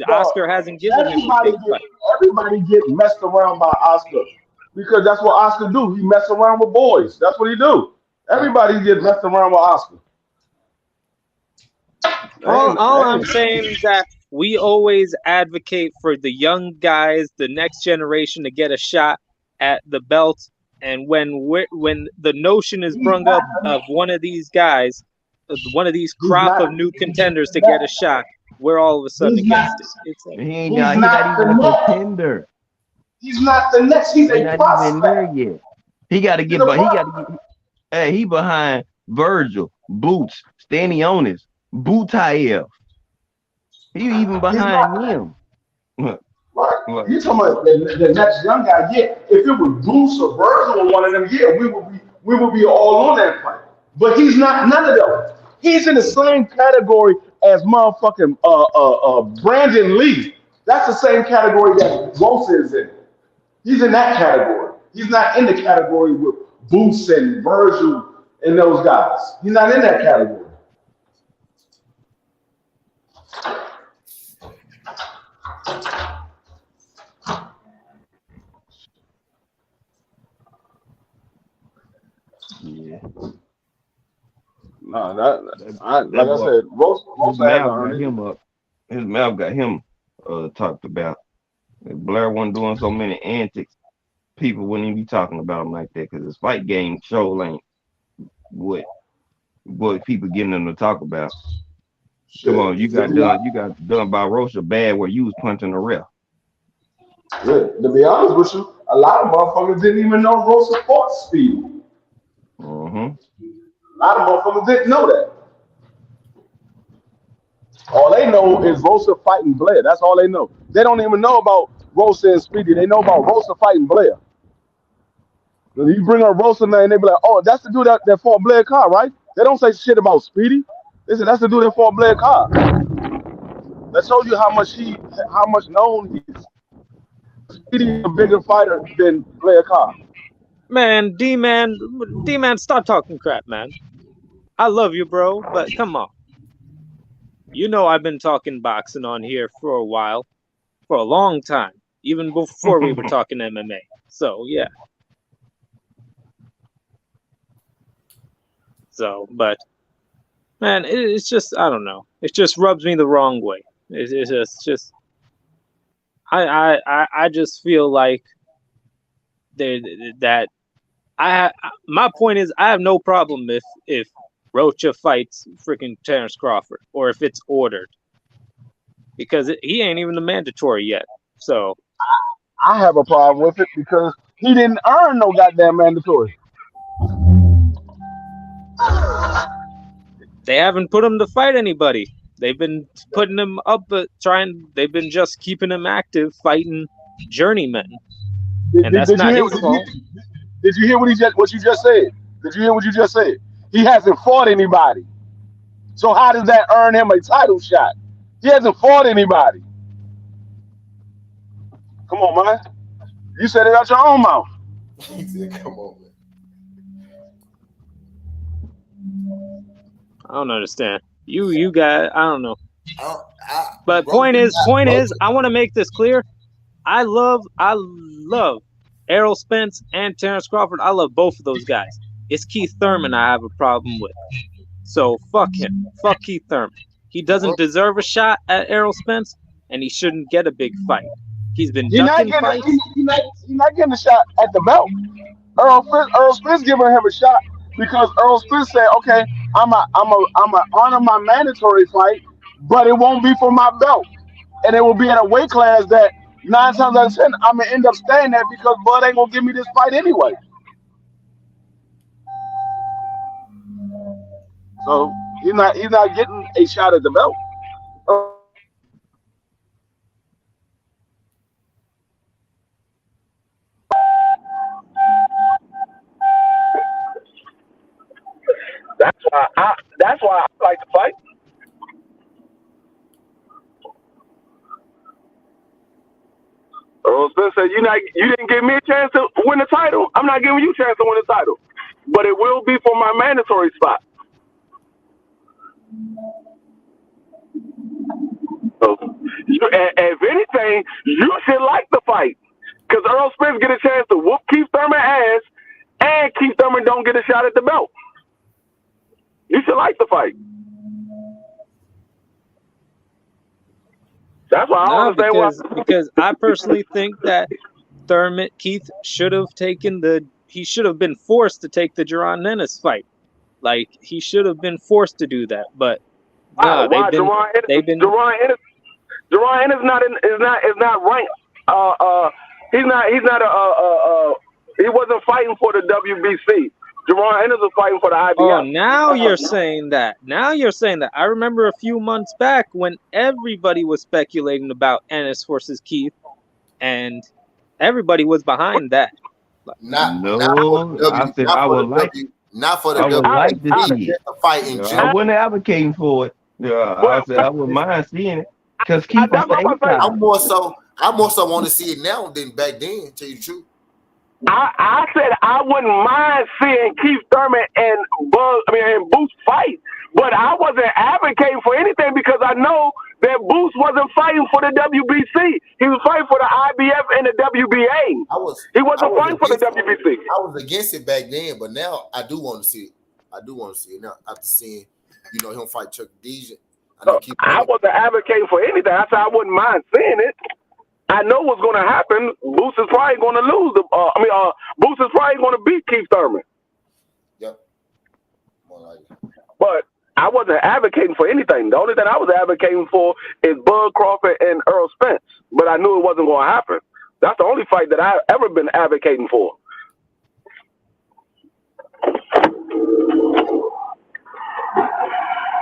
Oscar hasn't given him a big fight.
Everybody get messed around by Oscar because that's what Oscar do. He mess around with boys. That's what he do. Everybody get messed around with Oscar.
All I'm saying is that we always advocate for the young guys, the next generation, to get a shot at the belt. And when the notion is brung up of one of these guys, one of these crop of new contenders to get a shot, we're all of a sudden against it.
He's not even a contender.
He's not the next. He's a prospect.
Even there yet. He got to get. Hey, he behind Virgil, Boots, Stanionis, Butaev. He even behind him.
Right. You talking about the next young guy? Yeah. If it was Bruce or Virgil or one of them, yeah, we would be all on that fight. But he's not none of them. He's in the same category as motherfucking Brandon Lee. That's the same category that Rosa is in. He's in that category. He's not in the category with Boots and Virgil and those guys. He's not in that category.
Yeah.
No, like I said, Rosa
got him up. His mouth got him talked about. If Blair wasn't doing so many antics, people wouldn't even be talking about him like that because his fight game show ain't what people getting them to talk about. Come on, you got done by Rocha bad where you was punching the ref.
To be honest with you, a lot of motherfuckers didn't even know Rosa fought Speed. A lot of motherfuckers didn't know that. All they know is Rosa fighting Blair. That's all they know. They don't even know about Rosa and Speedy. They know about Rosa fighting Blair. When you bring up Rosa name, they be like, oh, that's the dude that fought Blair Cobb, right? They don't say shit about Speedy. They say that's the dude that fought Blair Cobb. That shows you how much known he is. Speedy is a bigger fighter than Blair Cobb.
Man, D-Man, stop talking crap, man. I love you, bro, but come on. You know I've been talking boxing on here for a while, for a long time. even before we were talking MMA. So yeah. So, but man, it's just I don't know. It just rubs me the wrong way. It's just I just feel like that my point is I have no problem if Rocha fights freaking Terrence Crawford or if it's ordered because he ain't even the mandatory yet. So
I have a problem with it because he didn't earn no goddamn mandatory.
they haven't put him to fight anybody. They've been putting him up, they've been just keeping him active, fighting journeymen, and that's
Did you
not
hear?
his fault.
Did you hear what you just said? Did you hear what you just said? He hasn't fought anybody. So how does that earn him a title shot? He hasn't fought anybody. Come on, man. You said it out your own mouth.
He said, "Come on, man."
I don't understand. You got I don't know. But
Bro,
point is, I want to make this clear. I love Errol Spence and Terrence Crawford. I love both of those guys. It's Keith Thurman I have a problem with. So fuck him. Fuck Keith Thurman. He doesn't deserve a shot at Errol Spence, and he shouldn't get a big fight. He's been ducking fights.
He's not getting a shot at the belt. Earl Spence giving him a shot because Earl Spence said, "Okay, I'm a honor my mandatory fight, but it won't be for my belt, and it will be in a weight class that 9 times out of 10 I'm gonna end up staying there because Bud ain't gonna give me this fight anyway." So he's not getting a shot at the belt. That's why I like to fight. Earl Spence said, you didn't give me a chance to win the title. I'm not giving you a chance to win the title. But it will be for my mandatory spot. So, if anything, you should like the fight. Because Earl Spence get a chance to whoop Keith Thurman ass, and Keith Thurman don't get a shot at the belt. You should like the fight. That's why I don't understand why.
Because I personally think that Keith should have he should have been forced to take the Jaron Ennis fight. Like he should have been forced to do that. But no,
Jaron Ennis is not ranked. He wasn't fighting for the WBC. Jaron Ennis was fighting for the IBF.
Oh, now you're saying that. I remember a few months back when everybody was speculating about Ennis versus Keith, and everybody was behind that.
Not for to see it.
Fight in
I wasn't advocating for it. I said I wouldn't mind seeing it because Keith was
I more so want to see it now than back then. Tell you the truth.
I said I wouldn't mind seeing Keith Thurman and Boots fight, but I wasn't advocating for anything because I know that Boots wasn't fighting for the WBC. He was fighting for the IBF and the WBA. He wasn't fighting for the WBC.
I was against it back then, but now I do want to see it. Now after seeing, him fight Chuck Dejan.
I wasn't advocating for anything. I said I wouldn't mind seeing it. I know what's going to happen. Boots is probably going to lose. Boots is probably going to beat Keith Thurman.
Yep.
But I wasn't advocating for anything. The only thing I was advocating for is Bud Crawford and Earl Spence. But I knew it wasn't going to happen. That's the only fight that I've ever been advocating for.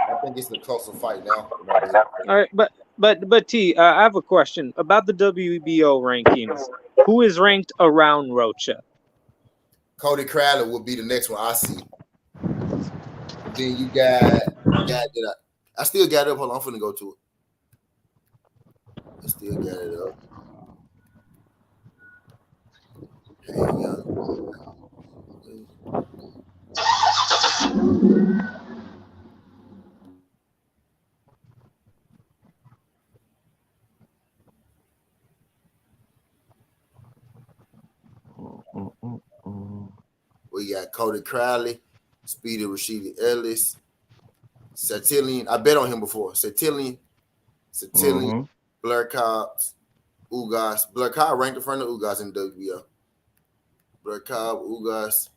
I think it's a closer fight now.
All right, but T, I have a question about the WBO rankings. Who is ranked around Rocha?
Cody Crowder will be the next one I see. Then you got that I still got it up. Hold on, I'm finna go to it. I still got it up. Hang on. We got Cody Crowley, Speedy Rashidi Ellis, Satilian. I bet on him before. Satilian, Blur Cobbs, Ugas. Blur Cobb ranked in front of Ugas in WBO. Blur Cobb, Ugas,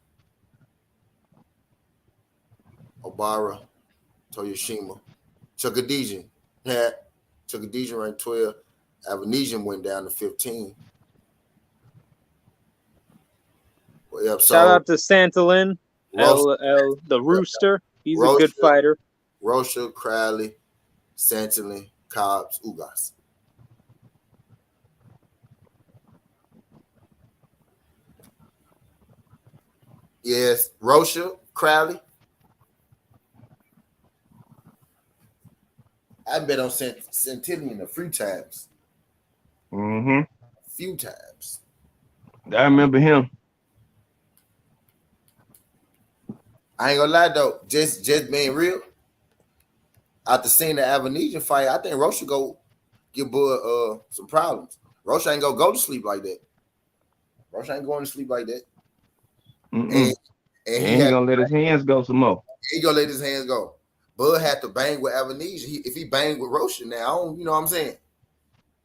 Obara, Toyoshima, Chukadijin. Chukadijin ranked 12. Avanesian went down to 15.
Shout out to Santalin, the Rooster. He's a good fighter.
Rocha, Crowley, Santalin, Cobbs, Ugas. Yes, Rocha, Crowley. I bet on Santillion a few times.
Mm-hmm.
A few times.
I remember him.
I ain't gonna lie though, just being real. After seeing the Avanesian fight, I think Rocha go give Bud some problems. Rocha ain't gonna go to sleep like that. Rocha ain't going to sleep like that.
And he gonna let his hands go some more.
He gonna let his hands go. Bud had to bang with Avanesian. If he banged with Rocha now, I don't, you know what I'm saying?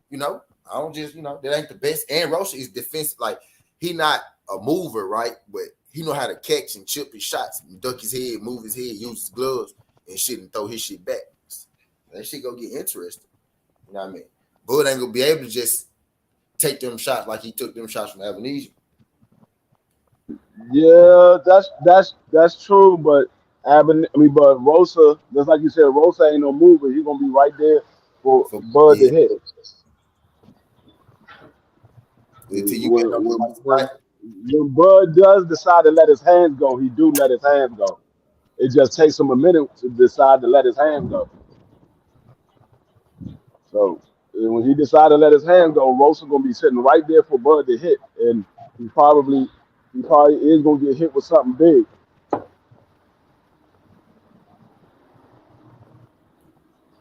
You know, I don't just, that ain't the best. And Rocha is defensive. Like, he not a mover, right? But he know how to catch and chip his shots, and duck his head, move his head, use his gloves and shit, and throw his shit back. That shit gonna get interesting. You know what I mean? Bud ain't gonna be able to just take them shots like he took them shots from Avanesian.
Yeah, that's true, but but Rosa, just like you said, Rosa ain't no mover. He gonna be right there for Bud to hit. When Bud does decide to let his hands go, he do let his hands go. It just takes him a minute to decide to let his hands go. So when he decided to let his hands go, Rosa gonna be sitting right there for Bud to hit, and he probably is gonna get hit with something big.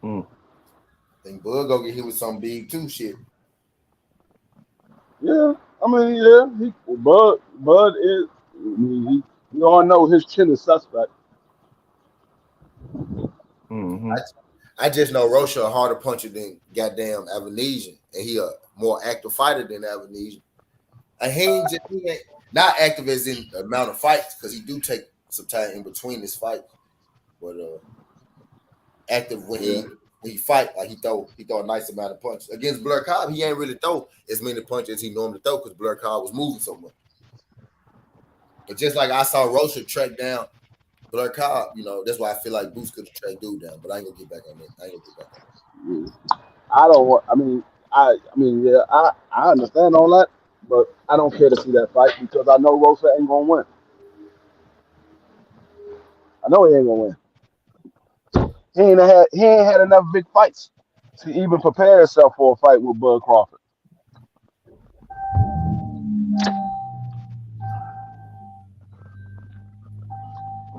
I think Bud gonna get hit with something big too. Shit.
Yeah, Bud is. We all know his chin is suspect.
Mm-hmm.
I just know Rocha a harder puncher than goddamn Avanesian, and he a more active fighter than Avanesian. And he ain't not active as in the amount of fights, because he do take some time in between his fights, but active when he fight, like he throw a nice amount of punches. Against Blur Cobb, he ain't really throw as many punches as he normally throw because Blur Cobb was moving so much. But just like I saw Rocha track down Blur Cobb, that's why I feel like Boost could have tracked dude down. But I ain't gonna get back on that.
I don't want. I understand all that, but I don't care to see that fight because I know Rocha ain't gonna win. I know he ain't gonna win. He ain't had enough big fights to even prepare himself for a fight with Bud Crawford.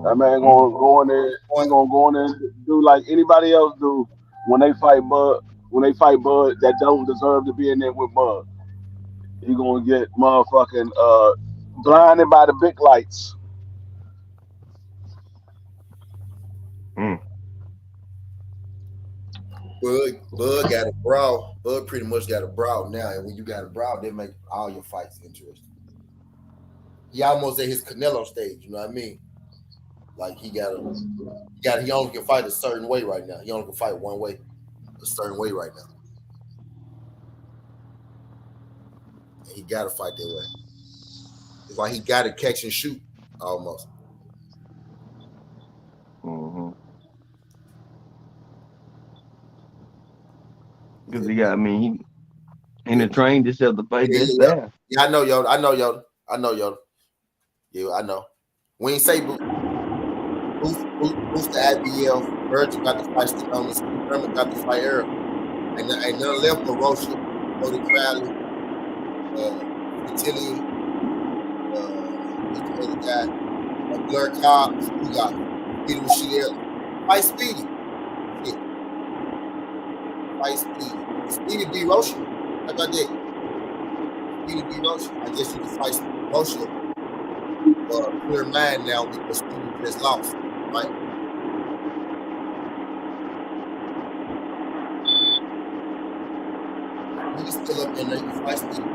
That man gonna go in there. He gonna go in there and do like anybody else do when they fight Bud. When they fight Bud that don't deserve to be in there with Bud. He gonna get motherfucking blinded by the big lights.
Bud got a brawl. Bud pretty much got a brawl now, and when you got a brawl, they make all your fights interesting. He almost at his Canelo stage, you know what I mean? Like he only can fight a certain way right now. He only can fight one way, a certain way right now. And he got to fight that way. It's like he got to catch and shoot almost.
Mm-hmm. Because he trained himself to fight this fast.
Yeah, I know Yoda. Yeah, I know. We ain't say Boost the IBL. Virgil got the fight still on the Sherman got the fight early. Ain't none left but Rocha, Cody Crowley, Tilly, who's the other guy? Blur Cobb, who got Speedy Rashidi. Fight Speedy. Yeah. Fight Speedy. Speedy beat Rocha. How about that? Speedy beat Rocha. I guess you can fight Rocha. clear mind now with what Steve just lost, right? He's still up in there. He can fight still.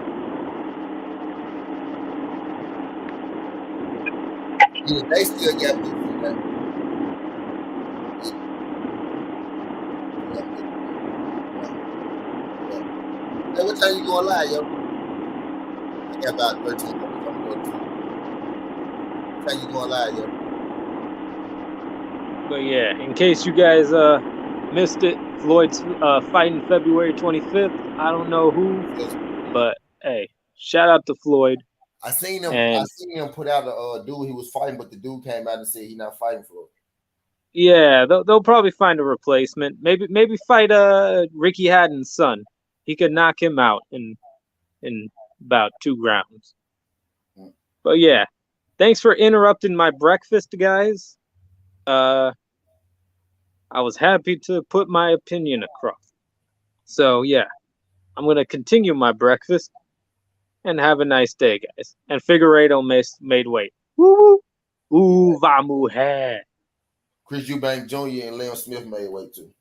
Yeah, they still got beef in there. Hey, what time you going live, yo? I got about 13 minutes. I'm going to. What time you going live, yo?
But yeah, in case you guys missed it, Floyd's fighting February 25th. I don't know who, but hey, shout out to Floyd.
I seen him.
And
I seen him put out a dude he was fighting, but the dude came out and said he's not fighting for it.
yeah, they'll probably find a replacement. Maybe fight Ricky Haddon's son. He could knock him out in about 2 rounds. But yeah, thanks for interrupting my breakfast, guys. I was happy to put my opinion across. So yeah, I'm gonna continue my breakfast and have a nice day, guys. And Figueiredo made weight. Woo woo. Ooh, vamos head.
Chris Eubank Jr. and Leon Smith made weight too.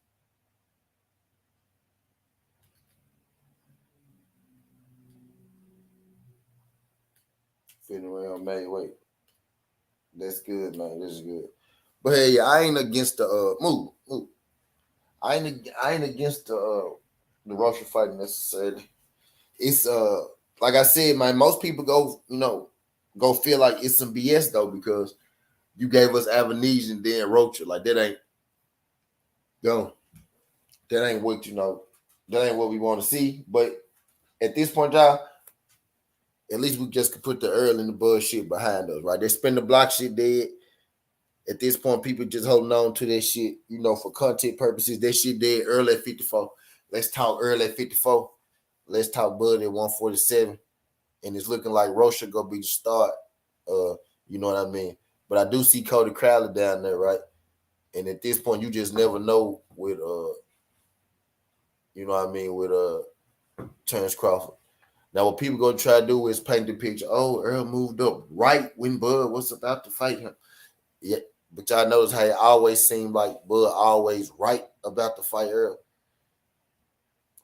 Figueroa made weight. That's good, man. This is good. But hey, I ain't against the move. I ain't against the Rocha fight necessarily. It's like I said, man. Most people go feel like it's some BS though because you gave us Avenese and then Rocha. Like that ain't that ain't what that ain't what we want to see. But at this point, y'all, at least we just could put the Earl and the bullshit behind us, right? They spin the block shit dead. At this point, people just holding on to that shit, for content purposes. That shit dead early at 54. Let's talk early at 54. Let's talk Bud at 147. And it's looking like Rocha gonna be the start. You know what I mean? But I do see Cody Crowley down there, right? And at this point, you just never know with with Terrence Crawford. Now, what people gonna try to do is paint the picture. Oh, Earl moved up right when Bud was about to fight him. Yeah, but y'all notice how it always seemed like Bud always right about to fight Earl.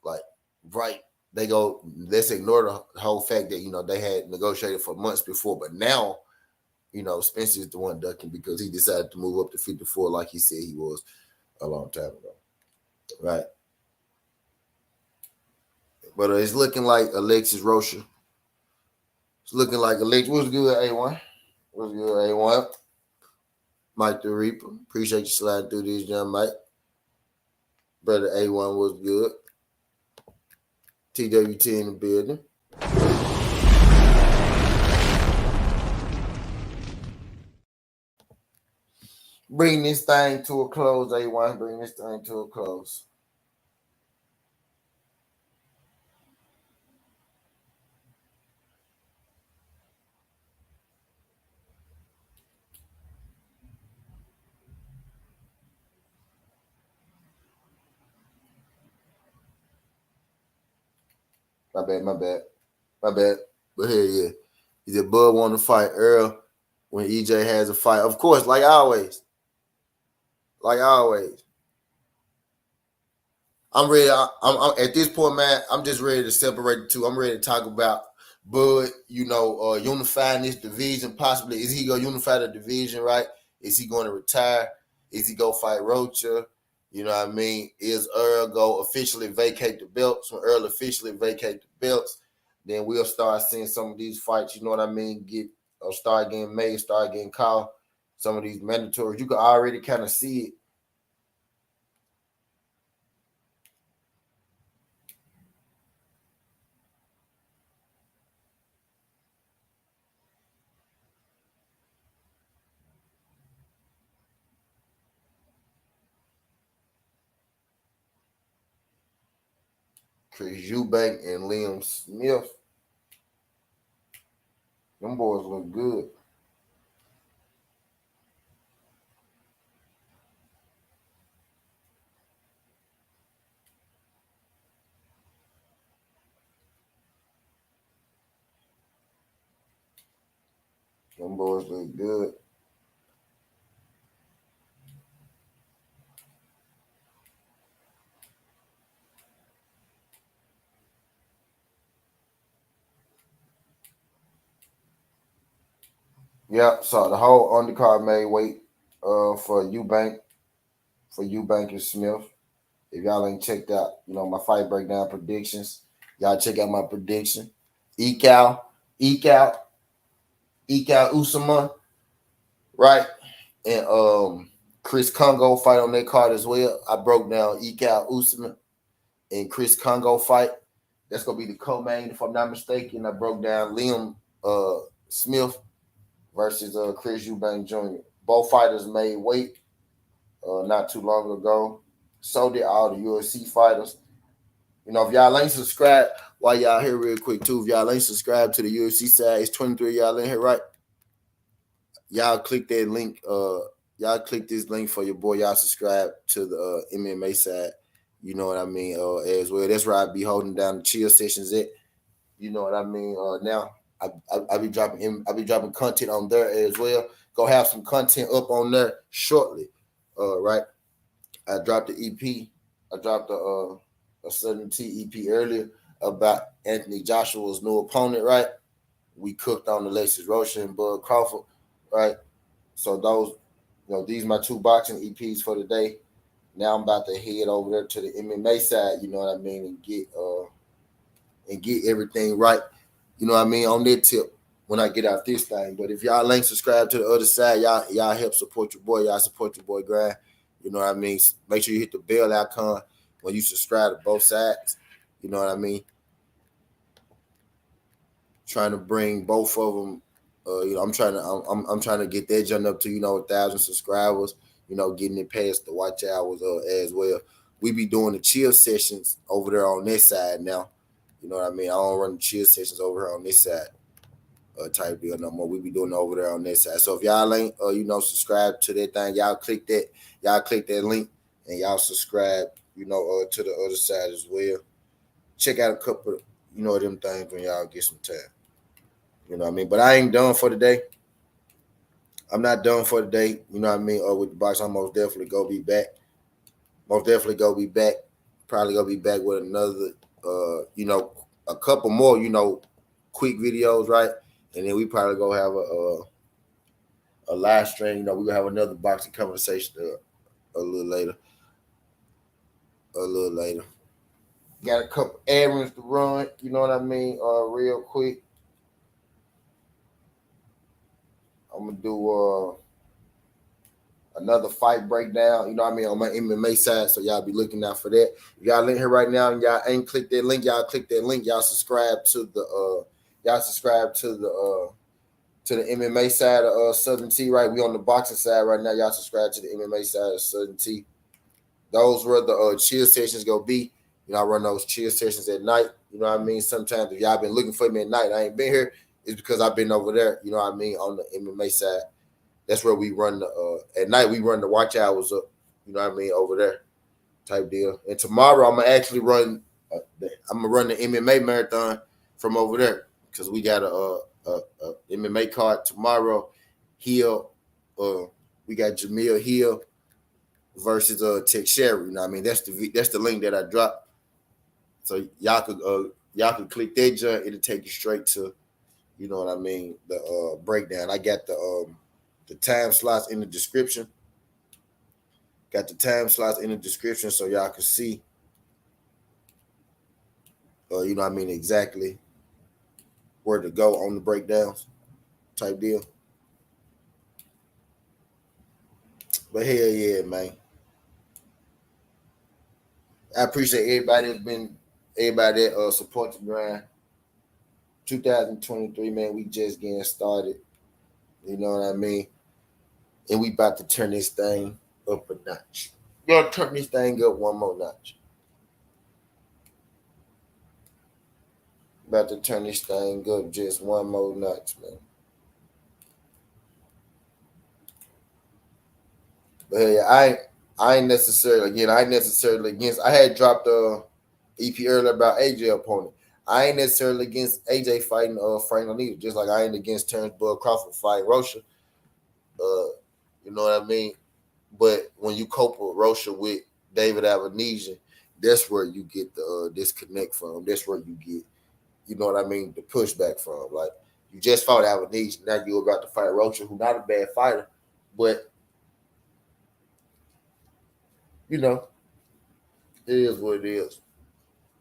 Like, right. They go, let's ignore the whole fact that, they had negotiated for months before. But now, Spencer's the one ducking because he decided to move up to 54 like he said he was a long time ago. Right. But it's looking like Alexis Rocha. It's looking like Alexis. What's good, A1? What's good, A1? Mike the Reaper. Appreciate you sliding through this, young Mike. Brother A1 was good. TWT in the building. Bring this thing to a close, A1. Bring this thing to a close. My bad. But hey, yeah. He said Bud want to fight Earl when EJ has a fight. Of course, like always. I'm ready. I'm at this point, man. I'm just ready to separate the two. I'm ready to talk about Bud, unifying this division. Possibly, is he gonna unify the division? Right? Is he going to retire? Is he go fight Rocha? You know what I mean? Is Earl go officially vacate the belts? When Earl officially vacate the belts, then we'll start seeing some of these fights. You know what I mean? Start getting made, start getting called. Some of these mandatories, you can already kind of see it. Chris Eubank and Liam Smith. Them boys look good. Them boys look good. Yep. So the whole undercard made weight for Eubank and Smith. If y'all ain't checked out, my fight breakdown predictions, y'all check out my prediction. Eke out, eke out, eke out Usama, right? And Chris Congo fight on that card as well. I broke down eke out Usama and Chris Congo fight. That's gonna be the co-main, if I'm not mistaken. I broke down Liam Smith versus Chris Eubank Jr. Both fighters made weight not too long ago. So did all the UFC fighters. If y'all ain't subscribed, while y'all here real quick too, if y'all ain't subscribed to the UFC side, it's 23 y'all in here, right? Y'all click that link. Y'all click this link for your boy. Y'all subscribe to the MMA side. You know what I mean? As well. That's where I be holding down the chill sessions at. You know what I mean? Now I be dropping content on there as well. Go have some content up on there shortly. Right. I dropped the EP. I dropped a Southern T EP earlier about Anthony Joshua's new opponent, right? We cooked on Alexis Rocha and Bud Crawford, right? So those, these are my two boxing EPs for the day. Now I'm about to head over there to the MMA side, you know what I mean, and get everything right, you know what I mean, on that tip when I get out this thing. But if y'all ain't subscribed to the other side, y'all help support your boy, y'all support your boy Grind. You know what I mean? Make sure you hit the bell icon when you subscribe to both sides. You know what I mean? Trying to bring both of them. I'm trying to get that jump up to 1,000 subscribers. Getting it past the watch hours as well. We be doing the chill sessions over there on this side now. You know what I mean? I don't run the chill sessions over here on this side. Type deal no more. We be doing it over there on this side. So if y'all ain't subscribe to that thing, y'all click that link and y'all subscribe, to the other side as well. Check out a couple of, them things when y'all get some time. You know what I mean? But I ain't done for the day. I'm not done for the day. You know what I mean? With the box, I'm most definitely gonna be back. Most definitely gonna be back. Probably gonna be back with another a couple more, quick videos, right? And then we probably gonna have a live stream. We gonna have another boxing conversation a little later. A little later. Got a couple errands to run. You know what I mean? Real quick. I'm gonna do another fight breakdown. You know what I mean, on my MMA side. So y'all be looking out for that. If y'all in here right now and y'all ain't clicked that link, y'all click that link. Y'all subscribe to the MMA side of Southern T, right? We on the boxing side right now. Y'all subscribe to the MMA side of Southern T. Those were the chill sessions go be. I run those chill sessions at night. You know what I mean? Sometimes if y'all been looking for me at night, I ain't been here. It's because I've been over there. You know what I mean? On the MMA side, that's where we run the at night. We run the watch hours up. You know what I mean? Over there, type deal. And tomorrow I'm gonna actually run. I'm gonna run the MMA marathon from over there because we got a MMA card tomorrow. Hill, we got Jamil Hill versus Teixeira. You know what I mean? That's the link that I dropped. So y'all could click that junk. It'll take you straight to, you know what I mean, the breakdown. I got the time slots in the description. Got the time slots in the description so y'all can see, you know what I mean, exactly where to go on the breakdowns type deal. But hell yeah, man. I appreciate everybody that supports the grind. 2023, man, we just getting started. You know what I mean? And we about to turn this thing up a notch. Gotta turn this thing up one more notch. About to turn this thing up just one more notch, man. But hey, I ain't necessarily against. I had dropped EP earlier about AJ opponent. I ain't necessarily against AJ fighting Franklin either, just like I ain't against Terrence Bud Crawford fighting Rocha. You know what I mean? But when you couple Rocha with David Avenesian, that's where you get the disconnect from. That's where you get, you know what I mean, the pushback from. Like, you just fought Avenesian, now you're about to fight Rocha, who's not a bad fighter, but you know, it is what it is.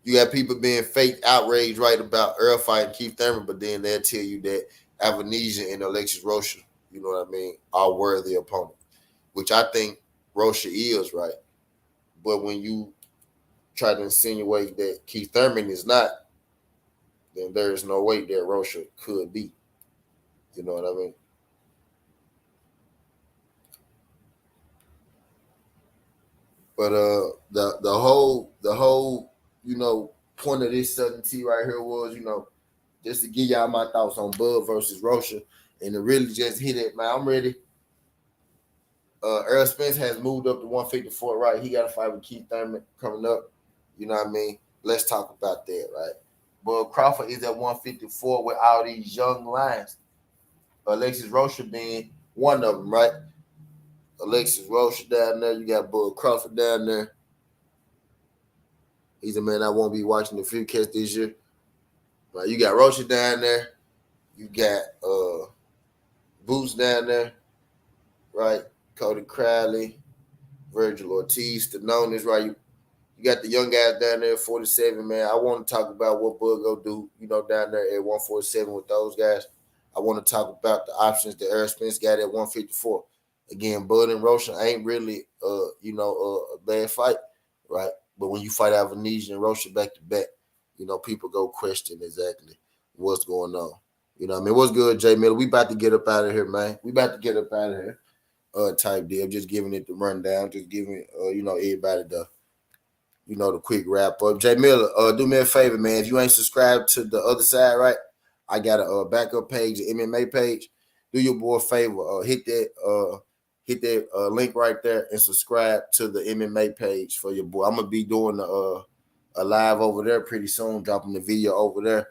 You got people being fake outraged right about Earl fighting Keith Thurman, but then they'll tell you that Avenesian and Alexis Rocha, you know what I mean, are worthy opponents, which I think Rocha is, right? But when you try to insinuate that Keith Thurman is not, then there is no way that Rocha could be. You know what I mean? But the whole you know point of this Southern T right here was, you know, just to give y'all my thoughts on Bud versus Rocha, and to really just hit it, man. I'm ready. Errol Spence has moved up to 154, right? He got a fight with Keith Thurman coming up. You know what I mean? Let's talk about that, right? But Crawford is at 154 with all these young lions. Alexis Rocha being one of them, right? Alexis Rocha down there. You got Bud Crawford down there. He's a man I won't be watching the field catch this year. Right? You got Rocha down there. You got Boots down there, right? Cody Crowley, Virgil Ortiz, Stanonis, right? You got the young guys down there at 47, man. I want to talk about what Bud go do, you know, down there at 147 with those guys. I want to talk about the options that Errol Spence got at 154. Again, Bud and Rocha ain't really, a bad fight, right? But when you fight Avenesian and Rocha back to back, you know, people go question exactly what's going on. You know what I mean? What's good, Jay Miller? We about to get up out of here, man. We about to get up out of here. Type deal. Just giving it the rundown. Just giving, everybody the quick wrap up. Jay Miller, do me a favor, man. If you ain't subscribed to the other side, right? I got a backup page, an MMA page. Do your boy a favor. Hit that link right there and subscribe to the MMA page for your boy. I'm gonna be doing a live over there pretty soon, dropping the video over there,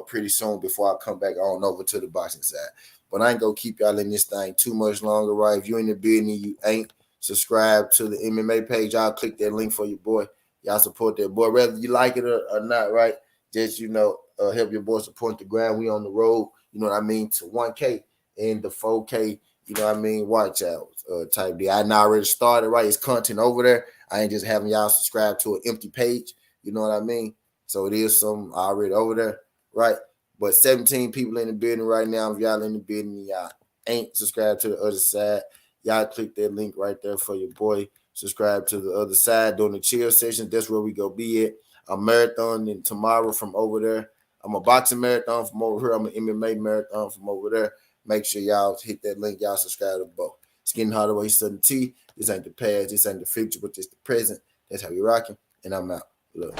pretty soon before I come back on over to the boxing side. But I ain't gonna keep y'all in this thing too much longer, right? If you in the building, you ain't subscribed to the MMA page, y'all click that link for your boy. Y'all support that boy, whether you like it or not, right? Just, help your boy support the ground. We on the road, you know what I mean, to 1K and the 4K, you know what I mean, watch out type deal. I already started, right? It's content over there. I ain't just having y'all subscribe to an empty page, you know what I mean? So it is some already over there, right? But 17 people in the building right now. If y'all in the building, y'all ain't subscribed to the other side, y'all click that link right there for your boy. Subscribe to the other side during the chill session. That's where we go be at. A marathon and tomorrow from over there. I'm a boxing marathon from over here. I'm an MMA marathon from over there. Make sure y'all hit that link. Y'all subscribe to both. It's getting harder way Southern T. This ain't the past. This ain't the future, but just the present. That's how we rocking. And I'm out. Look.